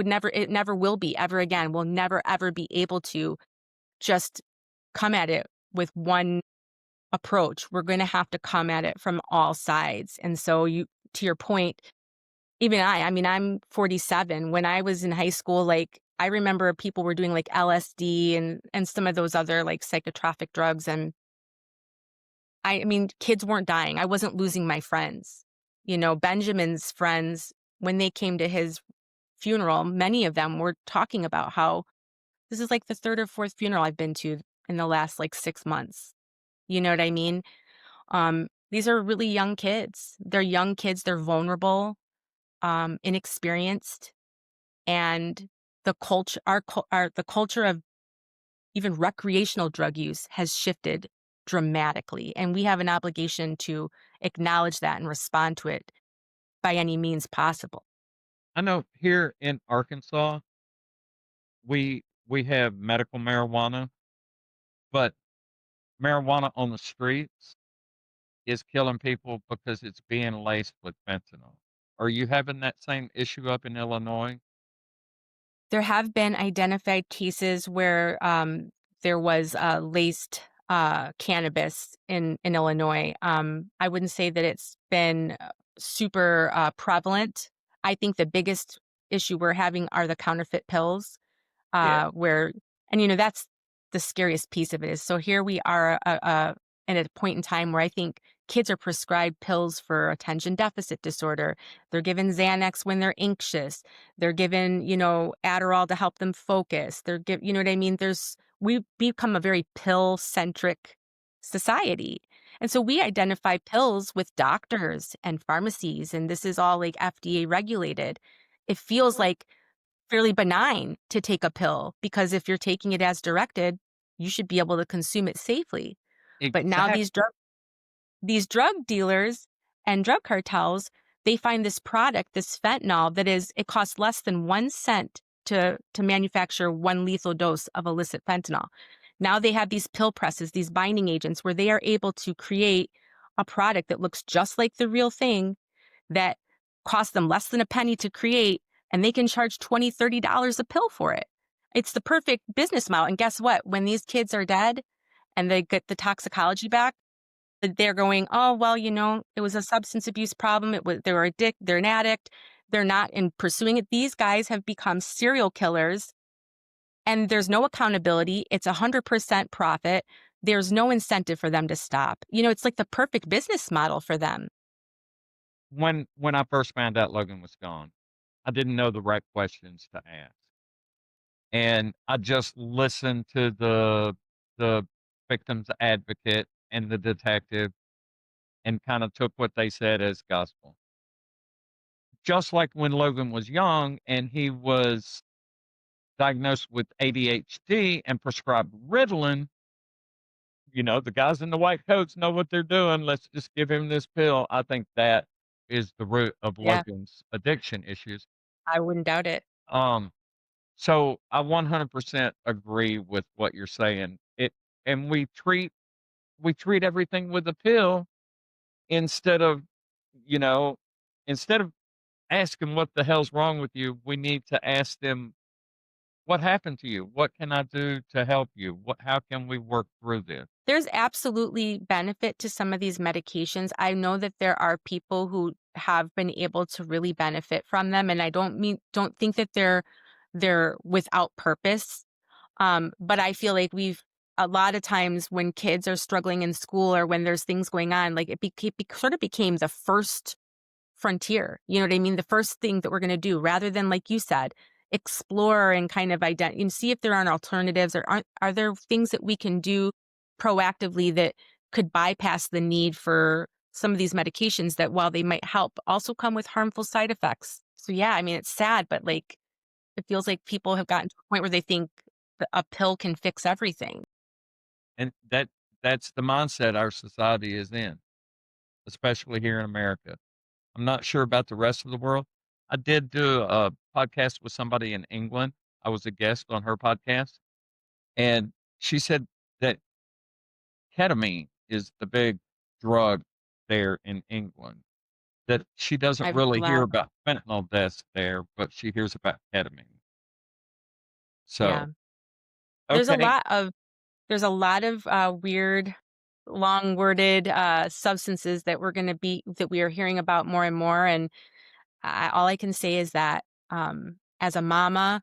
never will be ever again. We'll never, ever be able to just come at it with one approach. We're going to have to come at it from all sides. And so to your point, even I mean, I'm 47. When I was in high school, like, I remember people were doing like LSD and some of those other like psychotropic drugs. And I mean, kids weren't dying. I wasn't losing my friends. Benjamin's friends, when they came to his funeral, many of them were talking about how this is like the third or fourth funeral I've been to in the last like 6 months. You know what I mean? These are really young kids. They're young kids. They're vulnerable, inexperienced, and the culture of even recreational drug use has shifted dramatically, and we have an obligation to acknowledge that and respond to it by any means possible. I know here in Arkansas, we have medical marijuana, but marijuana on the streets is killing people because it's being laced with fentanyl. Are you having that same issue up in Illinois? There have been identified cases where there was laced cannabis in Illinois. I wouldn't say that it's been super prevalent. I think the biggest issue we're having are the counterfeit pills, Yeah. where And, that's the scariest piece of it is so here we are, at a point in time where I think kids are prescribed pills for attention deficit disorder. They're given Xanax when they're anxious. They're given, Adderall to help them focus. You know what I mean? We've become a very pill centric society. And so we identify pills with doctors and pharmacies, and this is all like FDA regulated. It feels like fairly benign to take a pill because if you're taking it as directed, you should be able to consume it safely. But now Exactly. these drug dealers and drug cartels, they find this product, this fentanyl it costs less than 1 cent to manufacture one lethal dose of illicit fentanyl. Now they have these pill presses, these binding agents where they are able to create a product that looks just like the real thing that costs them less than a penny to create, and they can charge $20, $30 a pill for it. It's the perfect business model. And guess what? When these kids are dead and they get the toxicology back, they're going, oh, well, it was a substance abuse problem. They're an addict. They're not in pursuing it. These guys have become serial killers and there's no accountability. It's 100% profit. There's no incentive for them to stop. It's like the perfect business model for them. When I first found out Logan was gone, I didn't know the right questions to ask, and I just listened to the victim's advocate and the detective and kinda took what they said as gospel. Just like when Logan was young and he was diagnosed with ADHD and prescribed Ritalin, the guys in the white coats know what they're doing. Let's just give him this pill. I think that is the root of Yeah, Logan's addiction issues. I wouldn't doubt it. Um, so I 100% agree with what you're saying. And we treat everything with a pill instead of, you know, instead of asking what the hell's wrong with you, we need to ask them what happened to you? What can I do to help you? How can we work through this? There's absolutely benefit to some of these medications. I know that there are people who have been able to really benefit from them, and I don't think that they're without purpose. But I feel like we've a lot of times when kids are struggling in school or when there's things going on, like sort of became the first frontier. You know what I mean? The first thing that we're going to do, rather than like you said, explore and kind of and see if there aren't alternatives or are there things that we can do proactively that could bypass the need for some of these medications that while they might help also come with harmful side effects. So yeah, I mean it's sad, but like it feels like people have gotten to a point where they think that a pill can fix everything. And that's the mindset our society is in, especially here in America. I'm not sure about the rest of the world. I did do a podcast with somebody in England. I was a guest on her podcast, and she said that ketamine is the big drug there in England. That she doesn't I've really hear lot about fentanyl deaths there, but she hears about ketamine. yeah. So, There's a okay. lot of weird, long worded substances that we are hearing about more and more. And all I can say is that as a mama,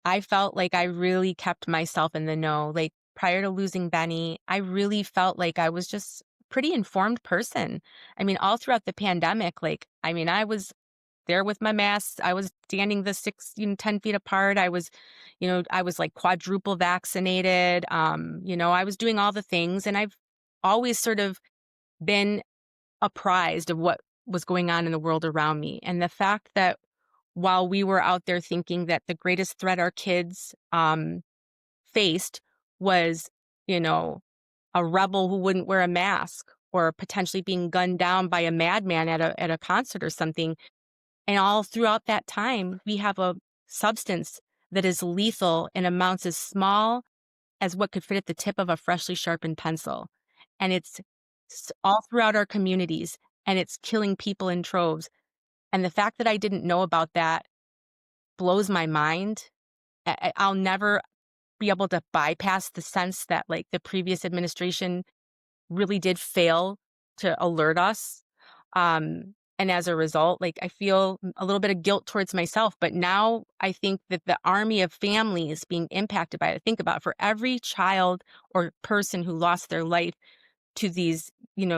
I felt like I really kept myself in the know. Like prior to losing Benny, I really felt like I was just a pretty informed person. I mean, all throughout the pandemic, I was there with my masks. I was standing the 10 feet apart. I was like quadruple vaccinated. I was doing all the things and I've always sort of been apprised of what was going on in the world around me. And the fact that while we were out there thinking that the greatest threat our kids faced was, you know, a rebel who wouldn't wear a mask or potentially being gunned down by a madman at a concert or something, and all throughout that time, we have a substance that is lethal in amounts as small as what could fit at the tip of a freshly sharpened pencil. And it's all throughout our communities and it's killing people in troves. And the fact that I didn't know about that blows my mind. I'll never be able to bypass the sense that like the previous administration really did fail to alert us. And as a result, like, I feel a little bit of guilt towards myself, but now I think that the army of families being impacted by it, think about for every child or person who lost their life to these,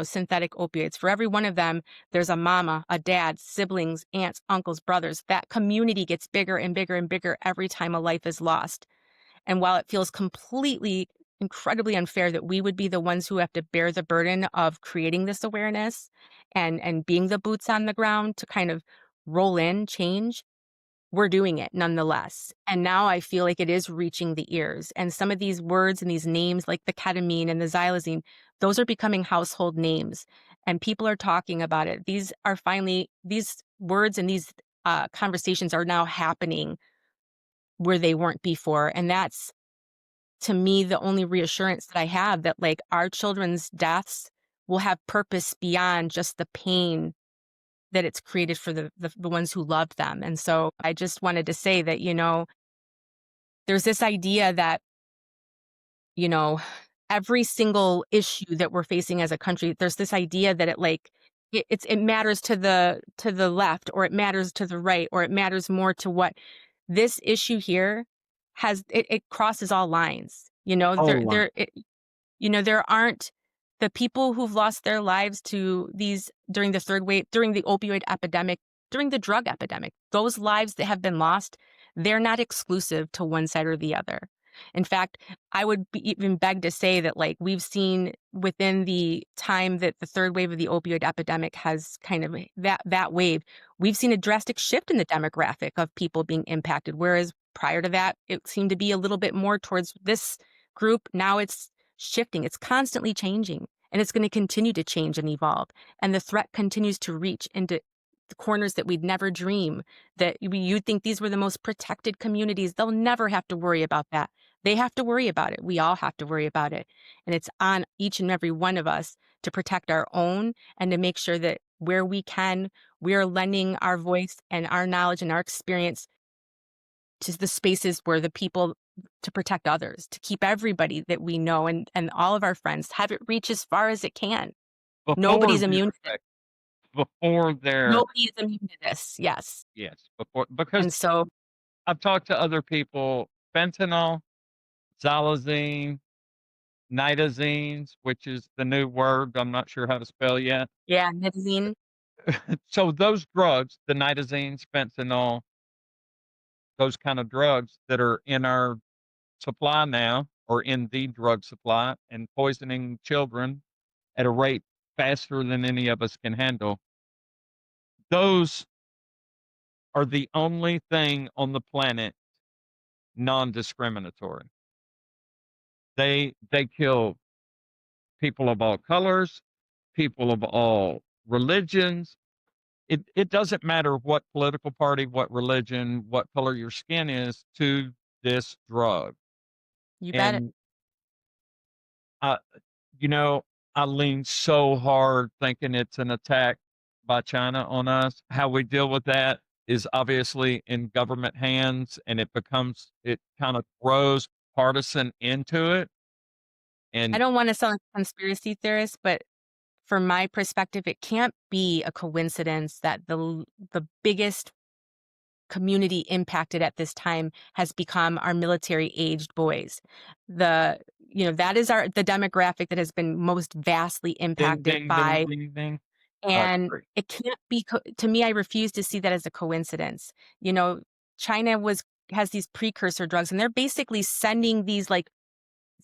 synthetic opioids, for every one of them, there's a mama, a dad, siblings, aunts, uncles, brothers. That community gets bigger and bigger and bigger every time a life is lost. And while it feels completely, incredibly unfair that we would be the ones who have to bear the burden of creating this awareness and being the boots on the ground to kind of roll in change, we're doing it nonetheless. And now I feel like it is reaching the ears. And some of these words and these names, like the ketamine and the xylazine, those are becoming household names. And people are talking about it. These words and these conversations are now happening where they weren't before. And that's, to me, the only reassurance that I have that, like, our children's deaths will have purpose beyond just the pain that it's created for the ones who loved them. And so I just wanted to say that, there's this idea that, you know, every single issue that we're facing as a country, there's this idea that it matters to the left, or it matters to the right, or it matters more to what this issue here it crosses all lines. Oh, wow. There aren't the people who've lost their lives to these during the third wave, during the opioid epidemic, during the drug epidemic. Those lives that have been lost, they're not exclusive to one side or the other. In fact, I would even beg to say that, like, we've seen within the time that the third wave of the opioid epidemic has kind of that wave, we've seen a drastic shift in the demographic of people being impacted. Whereas prior to that, it seemed to be a little bit more towards this group. Now it's shifting. It's constantly changing, and it's going to continue to change and evolve. And the threat continues to reach into the corners that we'd never dream that you'd think these were the most protected communities. They'll never have to worry about that. They have to worry about it. We all have to worry about it. And it's on each and every one of us to protect our own and to make sure that where we can, we are lending our voice and our knowledge and our experience to the spaces where the people, to protect others, to keep everybody that we know and all of our friends, have it reach as far as it can. Before Nobody's they're immune to this. affected, before they're Nobody is immune to this. Yes. yes, before because And so, I've talked to other people, fentanyl, xylazine, nitazines, which is the new word I'm not sure how to spell yet. yeah, nitazine. So those drugs, the nitazines, fentanyl, those kind of drugs that are in our supply now, or in the drug supply, and poisoning children at a rate faster than any of us can handle. Those are the only thing on the planet non-discriminatory. They kill people of all colors, people of all religions. It doesn't matter what political party, what religion, what color your skin is to this drug. You bet it. And I you know, I lean so hard thinking it's an attack by China on us. How we deal with that is obviously in government hands, and it kind of throws partisan into it. I And don't wanna sound like a conspiracy theorist, but from my perspective, it can't be a coincidence that the biggest community impacted at this time has become our military-aged boys. That is the demographic that has been most vastly ding, impacted ding, ding, by. ding, ding. I And agree. it can't be to me, I refuse to see that as a coincidence. You know, China has these precursor drugs, and they're basically sending these, like,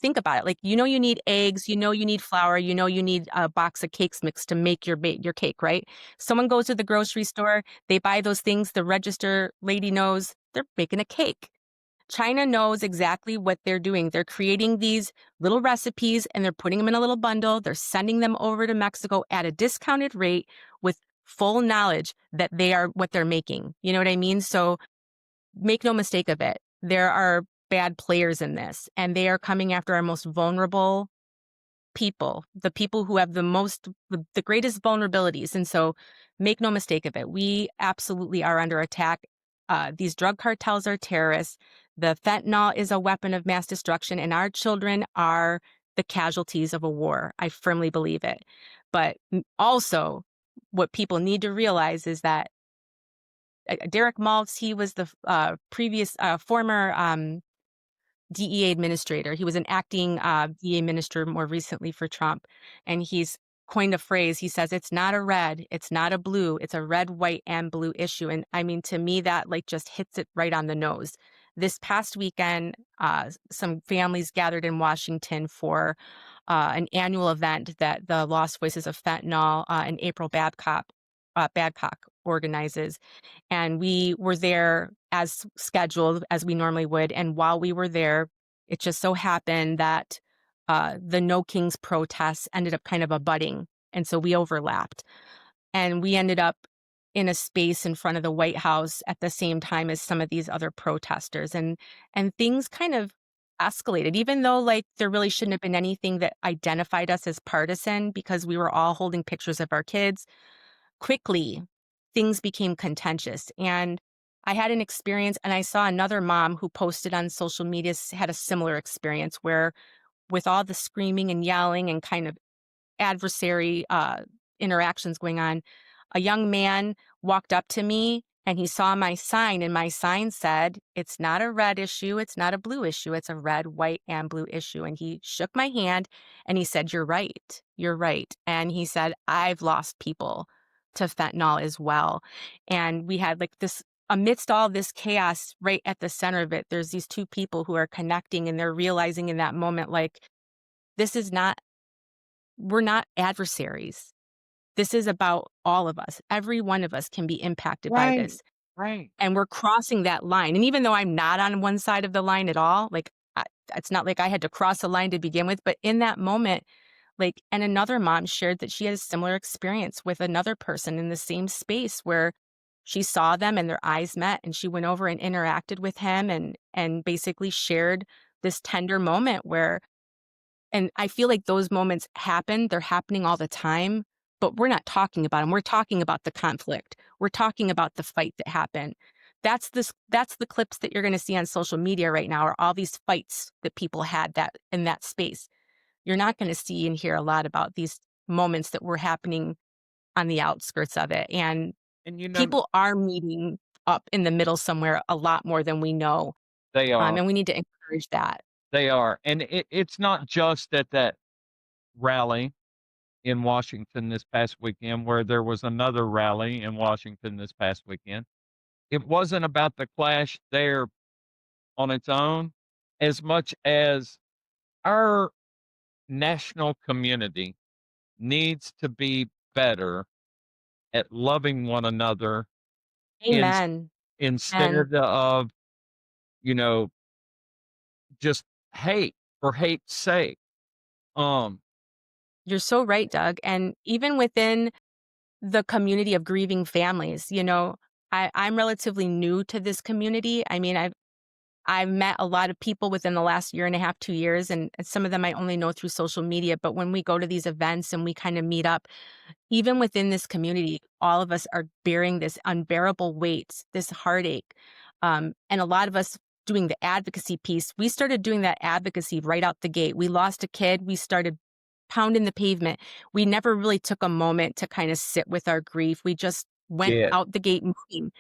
think about it, like, you need eggs, you need flour, you need a box of cakes mix to make your cake, right? Someone goes to the grocery store, they buy those things, the register lady knows they're making a cake. China knows exactly what they're doing. They're creating these little recipes and they're putting them in a little bundle. They're sending them over to Mexico at a discounted rate with full knowledge that they are what they're making. You know what I mean? So make no mistake of it. There are bad players in this, and they are coming after our most vulnerable people, the people who have the greatest vulnerabilities. And so make no mistake of it. We absolutely are under attack. These drug cartels are terrorists. The fentanyl is a weapon of mass destruction, and our children are the casualties of a war. I firmly believe it. But also, what people need to realize is that Derek Maltz, he was the previous former DEA administrator. He was an acting DEA minister more recently for Trump. And he's coined a phrase. He says, it's not a red, it's not a blue, it's a red, white, and blue issue. And I mean, to me, that like just hits it right on the nose. This past weekend, some families gathered in Washington for an annual event that the Lost Voices of Fentanyl and April Babcock organizes. And we were there as scheduled, as we normally would, and while we were there, it just so happened that, the No Kings protests ended up kind of abutting, and so we overlapped, and we ended up in a space in front of the White House at the same time as some of these other protesters, and things kind of escalated, even though, like, there really shouldn't have been anything that identified us as partisan because we were all holding pictures of our kids. Quickly, things became contentious, and I had an experience and I saw another mom who posted on social media had a similar experience where with all the screaming and yelling and kind of adversary interactions going on, a young man walked up to me and he saw my sign, and my sign said, it's not a red issue, it's not a blue issue, it's a red, white, and blue issue. And he shook my hand and he said, you're right, you're right. And he said, I've lost people to fentanyl as well. And we had like this amidst all this chaos, right at the center of it, there's these two people who are connecting and they're realizing in that moment, like, this is not, we're not adversaries. This is about all of us. Every one of us can be impacted by Right. this, Right. and we're crossing that line, and even though I'm not on one side of the line at all, like, it's not like I had to cross a line to begin with, but in that moment, like, and another mom shared that she had a similar experience with another person in the same space where she saw them and their eyes met, and she went over and interacted with him and basically shared this tender moment where, and I feel like those moments happen, they're happening all the time, but we're not talking about them. We're talking about the conflict. We're talking about the fight that happened. That's the clips that you're gonna see on social media right now are all these fights that people had that in that space. You're not gonna see and hear a lot about these moments that were happening on the outskirts of it, and And you know, people are meeting up in the middle somewhere a lot more than we know, they are. and we need to encourage that. They are. And it's not just at that rally in Washington this past weekend where there was another rally in Washington this past weekend. It wasn't about the clash there on its own as much as our national community needs to be better at loving one another in, Amen. And instead of, you know, just hate for hate's sake. Um, you're so right, Doug, and even within the community of grieving families, I'm relatively new to this community. I mean, I've met a lot of people within the last year and a half, 2 years, and some of them I only know through social media, but when we go to these events and we kinda meet up, even within this community, all of us are bearing this unbearable weight, this heartache. And a lot of us doing the advocacy piece, we started doing that advocacy right out the gate. We lost a kid, we started pounding the pavement. We never really took a moment to kind of sit with our grief. We just went yeah, out the gate moving.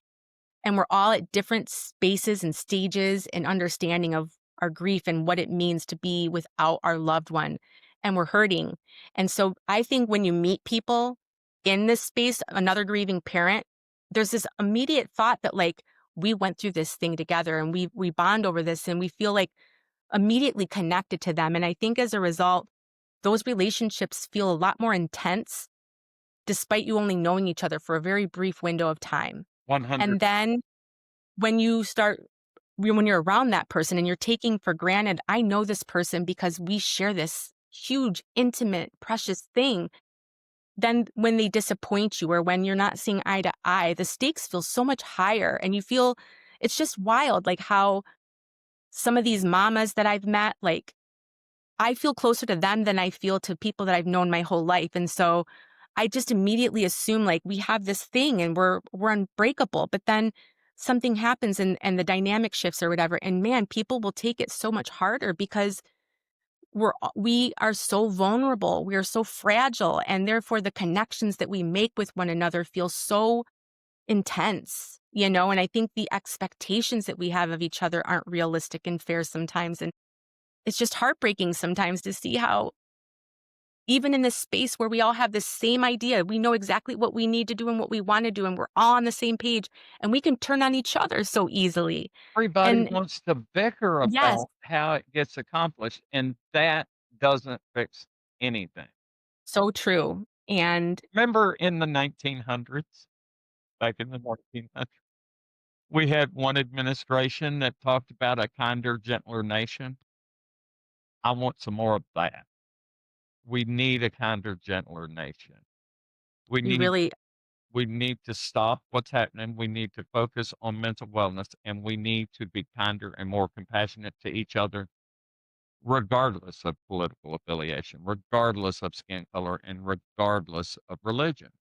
And we're all at different spaces and stages and understanding of our grief and what it means to be without our loved one. And we're hurting. And so I think when you meet people in this space, another grieving parent, there's this immediate thought that like we went through this thing together and we bond over this and we feel like immediately connected to them. And I think as a result, those relationships feel a lot more intense despite you only knowing each other for a very brief window of time. 100. And then when you start when you're around that person and you're taking for granted, I know this person because we share this huge, intimate, precious thing. Then when they disappoint you or when you're not seeing eye to eye, the stakes feel so much higher and you feel it's just wild like how some of these mamas that I've met, like I feel closer to them than I feel to people that I've known my whole life. And so I just immediately assume like we have this thing and we're unbreakable. But then something happens and the dynamic shifts or whatever. And man, people will take it so much harder because we are so vulnerable, we are so fragile, and therefore the connections that we make with one another feel so intense, and I think the expectations that we have of each other aren't realistic and fair sometimes, and it's just heartbreaking sometimes to see how even in this space where we all have the same idea, we know exactly what we need to do and what we want to do, and we're all on the same page, and we can turn on each other so easily. Everybody And wants to bicker yes, about how it gets accomplished, and that doesn't fix anything. so true. And Remember in the 1900s, back in the 1900s, we had one administration that talked about a kinder, gentler nation. I want some more of that. We need a kinder, gentler nation. We we need really, we need to stop what's happening. We need to focus on mental wellness, and we need to be kinder and more compassionate to each other, regardless of political affiliation, regardless of skin color, and regardless of religion.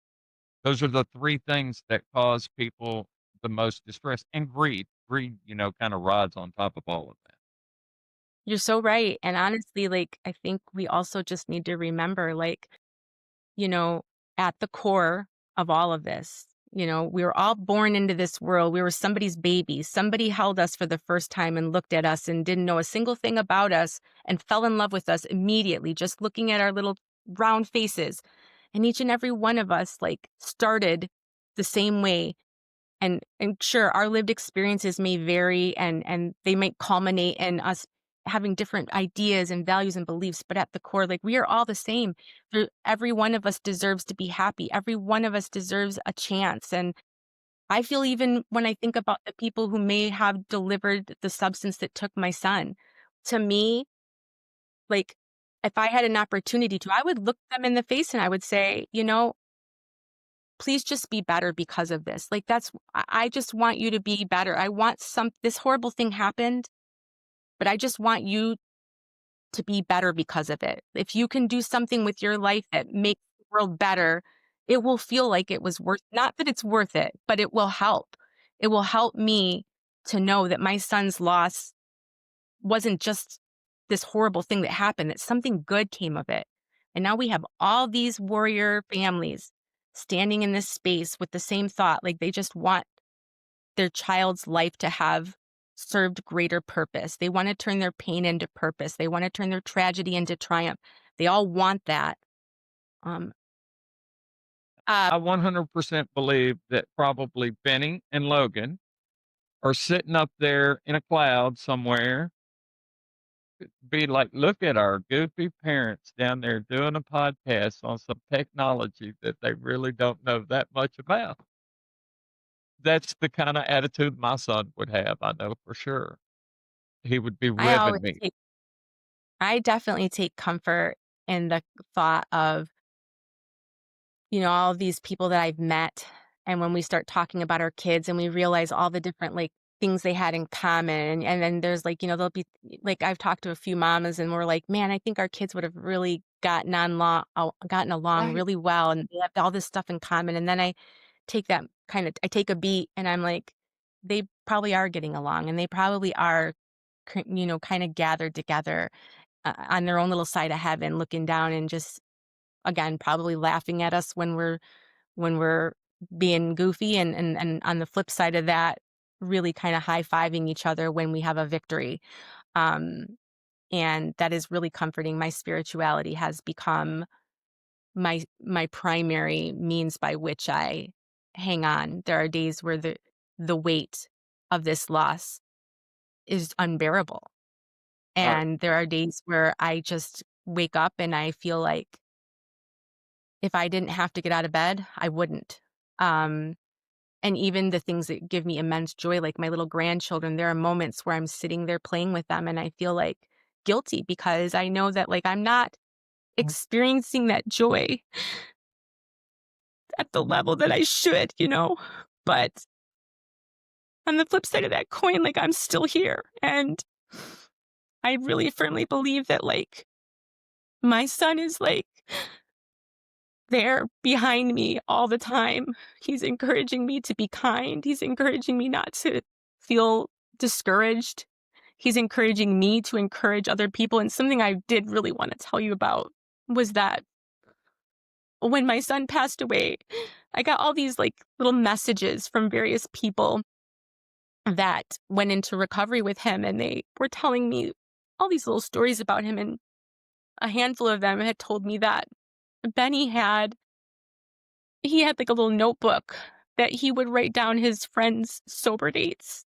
Those are the 3 things that cause people the most distress, and greed. Greed, kinda rides on top of all of that. you're so right. And honestly, like, I think we also just need to remember, like, you know, at the core of all of this, we were all born into this world. We were somebody's baby. Somebody held us for the first time and looked at us and didn't know a single thing about us and fell in love with us immediately, just looking at our little round faces. And each and every one of us, like, started the same way. And sure, our lived experiences may vary and they might culminate in us having different ideas and values and beliefs, but at the core, like, we are all the same. Every one of us deserves to be happy. Every one of us deserves a chance. And I feel even when I think about the people who may have delivered the substance that took my son, to me, like, if I had an opportunity to, I would look them in the face and I would say, please just be better because of this. Like, I just want you to be better. I want this horrible thing happened, but I just want you to be better because of it. If you can do something with your life that makes the world better, it will feel like it was worth, not that it's worth it, but it will help. It will help me to know that my son's loss wasn't just this horrible thing that happened, that something good came of it. And now we have all these warrior families standing in this space with the same thought, like they just want their child's life to have served greater purpose. They want to turn their pain into purpose. They want to turn their tragedy into triumph. They all want that. Um, uh, I 100% believe that probably Benny and Logan are sitting up there in a cloud somewhere, be like, "Look at our goofy parents down there doing a podcast on some technology that they really don't know that much about." That's the kinda attitude my son would have, I know for sure. He would be I ribbing always me. take, I definitely take comfort in the thought of, all of these people that I've met. And when we start talking about our kids and we realize all the different, like, things they had in common. And then there's, like, they'll be like, I've talked to a few mamas and we're like, man, I think our kids would have really gotten along Right. really well. And they have all this stuff in common. And then I take a beat and I'm like, they probably are getting along and they probably are, kind of gathered together on their own little side of heaven, looking down and just, again, probably laughing at us when we're being goofy and on the flip side of that, really kinda high-fiving each other when we have a victory. Um, and that is really comforting. My spirituality has become my primary means by which I hang on. There are days where the weight of this loss is unbearable, Right. and there are days where I just wake up and I feel like if I didn't have to get out of bed, I wouldn't. Um And even the things that give me immense joy, like my little grandchildren, there are moments where I'm sitting there playing with them and I feel like guilty because I know that, like, I'm not experiencing that joy at the level that I should. But on the flip side of that coin, like, I'm still here. And I really firmly believe that, like, my son is, like, there behind me all the time. He's encouraging me to be kind. He's encouraging me not to feel discouraged. he's encouraging me to encourage other people, and something I did really wanna tell you about was that when my son passed away, I got all these, like, little messages from various people that went into recovery with him, and they were telling me all these little stories about him, and a handful of them had told me that Benny had, like, a little notebook that he would write down his friends' sober dates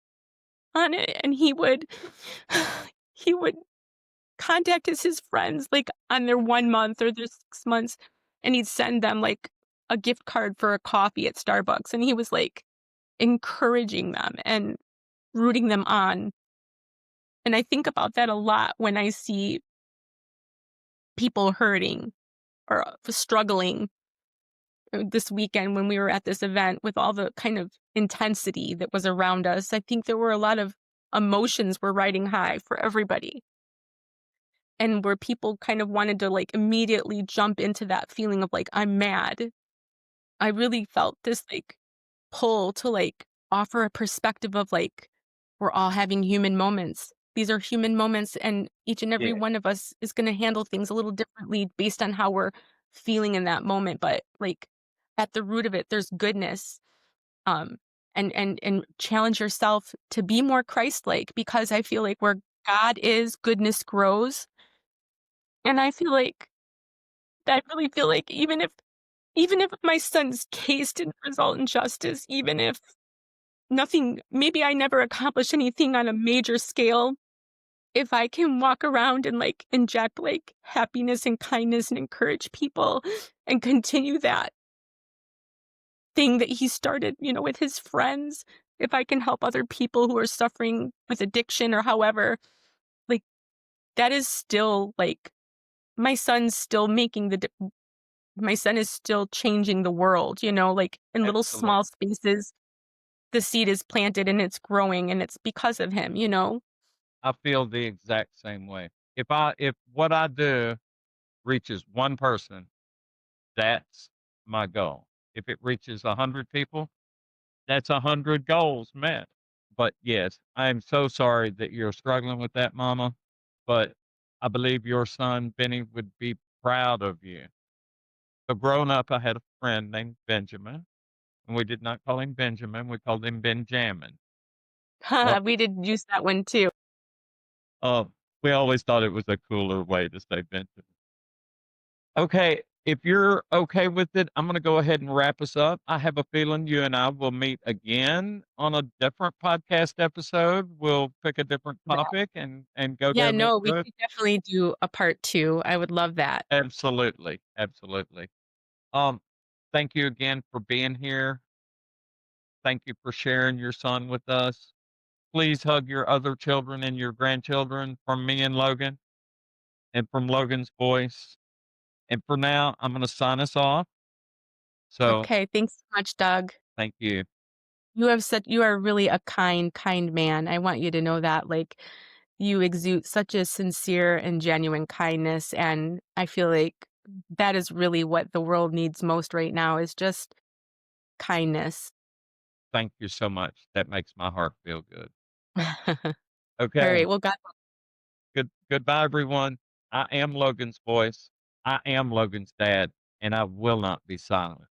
on it, and he would contact his friends, like, on their 1 month or their 6 months, and he'd send them, like, a gift card for a coffee at Starbucks, and he was, like, encouraging them and rooting them on, and I think about that a lot when I see people hurting or struggling. This weekend when we were at this event with all the kind of intensity that was around us, I think there were a lot of emotions were riding high for everybody, and where people kind of wanted to, like, immediately jump into that feeling of, like, "I'm mad." I really felt this, like, pull to, like, offer a perspective of, like, we're all having human moments. These are human moments, and each and every Yeah, one of us is gonna handle things a little differently based on how we're feeling in that moment, but, like, at the root of it, there's goodness, um, and challenge yourself to be more Christ-like because I feel like where God is, goodness grows, and I really feel like even if my son's case didn't result in justice, even if nothing maybe I never accomplish anything on a major scale, if I can walk around and, like, inject, like, happiness and kindness and encourage people and continue that thing that he started, with his friends, if I can help other people who are suffering with addiction or however, like, that is still, like my son's still making the my son is still changing the world, like, in little absolutely. small spaces, the seed is planted and it's growing, and it's because of him. I feel the exact same way. If what I do reaches one person, that's my goal. If it reaches 100 people, that's 100 goals met. But yes, I am so sorry that you're struggling with that, mama, but I believe your son, Benny, would be proud of you. So growing up, I had a friend named Benjamin, and we did not call him Benjamin, we called him Benjamin. Well, We did use that one too. we always thought it was a cooler way to say Benjamin. Okay, if you're okay with it, I'm gonna go ahead and wrap us up. I have a feeling you and I will meet again on a different podcast episode. We'll pick a different That topic and go Yeah, down that no, we road. could definitely do a part 2. I would love that. Absolutely, absolutely. Um, thank you again for being here. Thank you for sharing your son with us. Please hug your other children and your grandchildren from me and Logan and from Logan's voice. And for now, I'm gonna sign us off. So Okay, thanks so much, Doug. thank you. You are really a kind, kind man. I want you to know that, like, you exude such a sincere and genuine kindness, and I feel like that is really what the world needs most right now is just kindness. Thank you so much. That makes my heart feel good. All right, Okay. well, God Goodbye, everyone. I am Logan's voice. I am Logan's dad, and I will not be silent.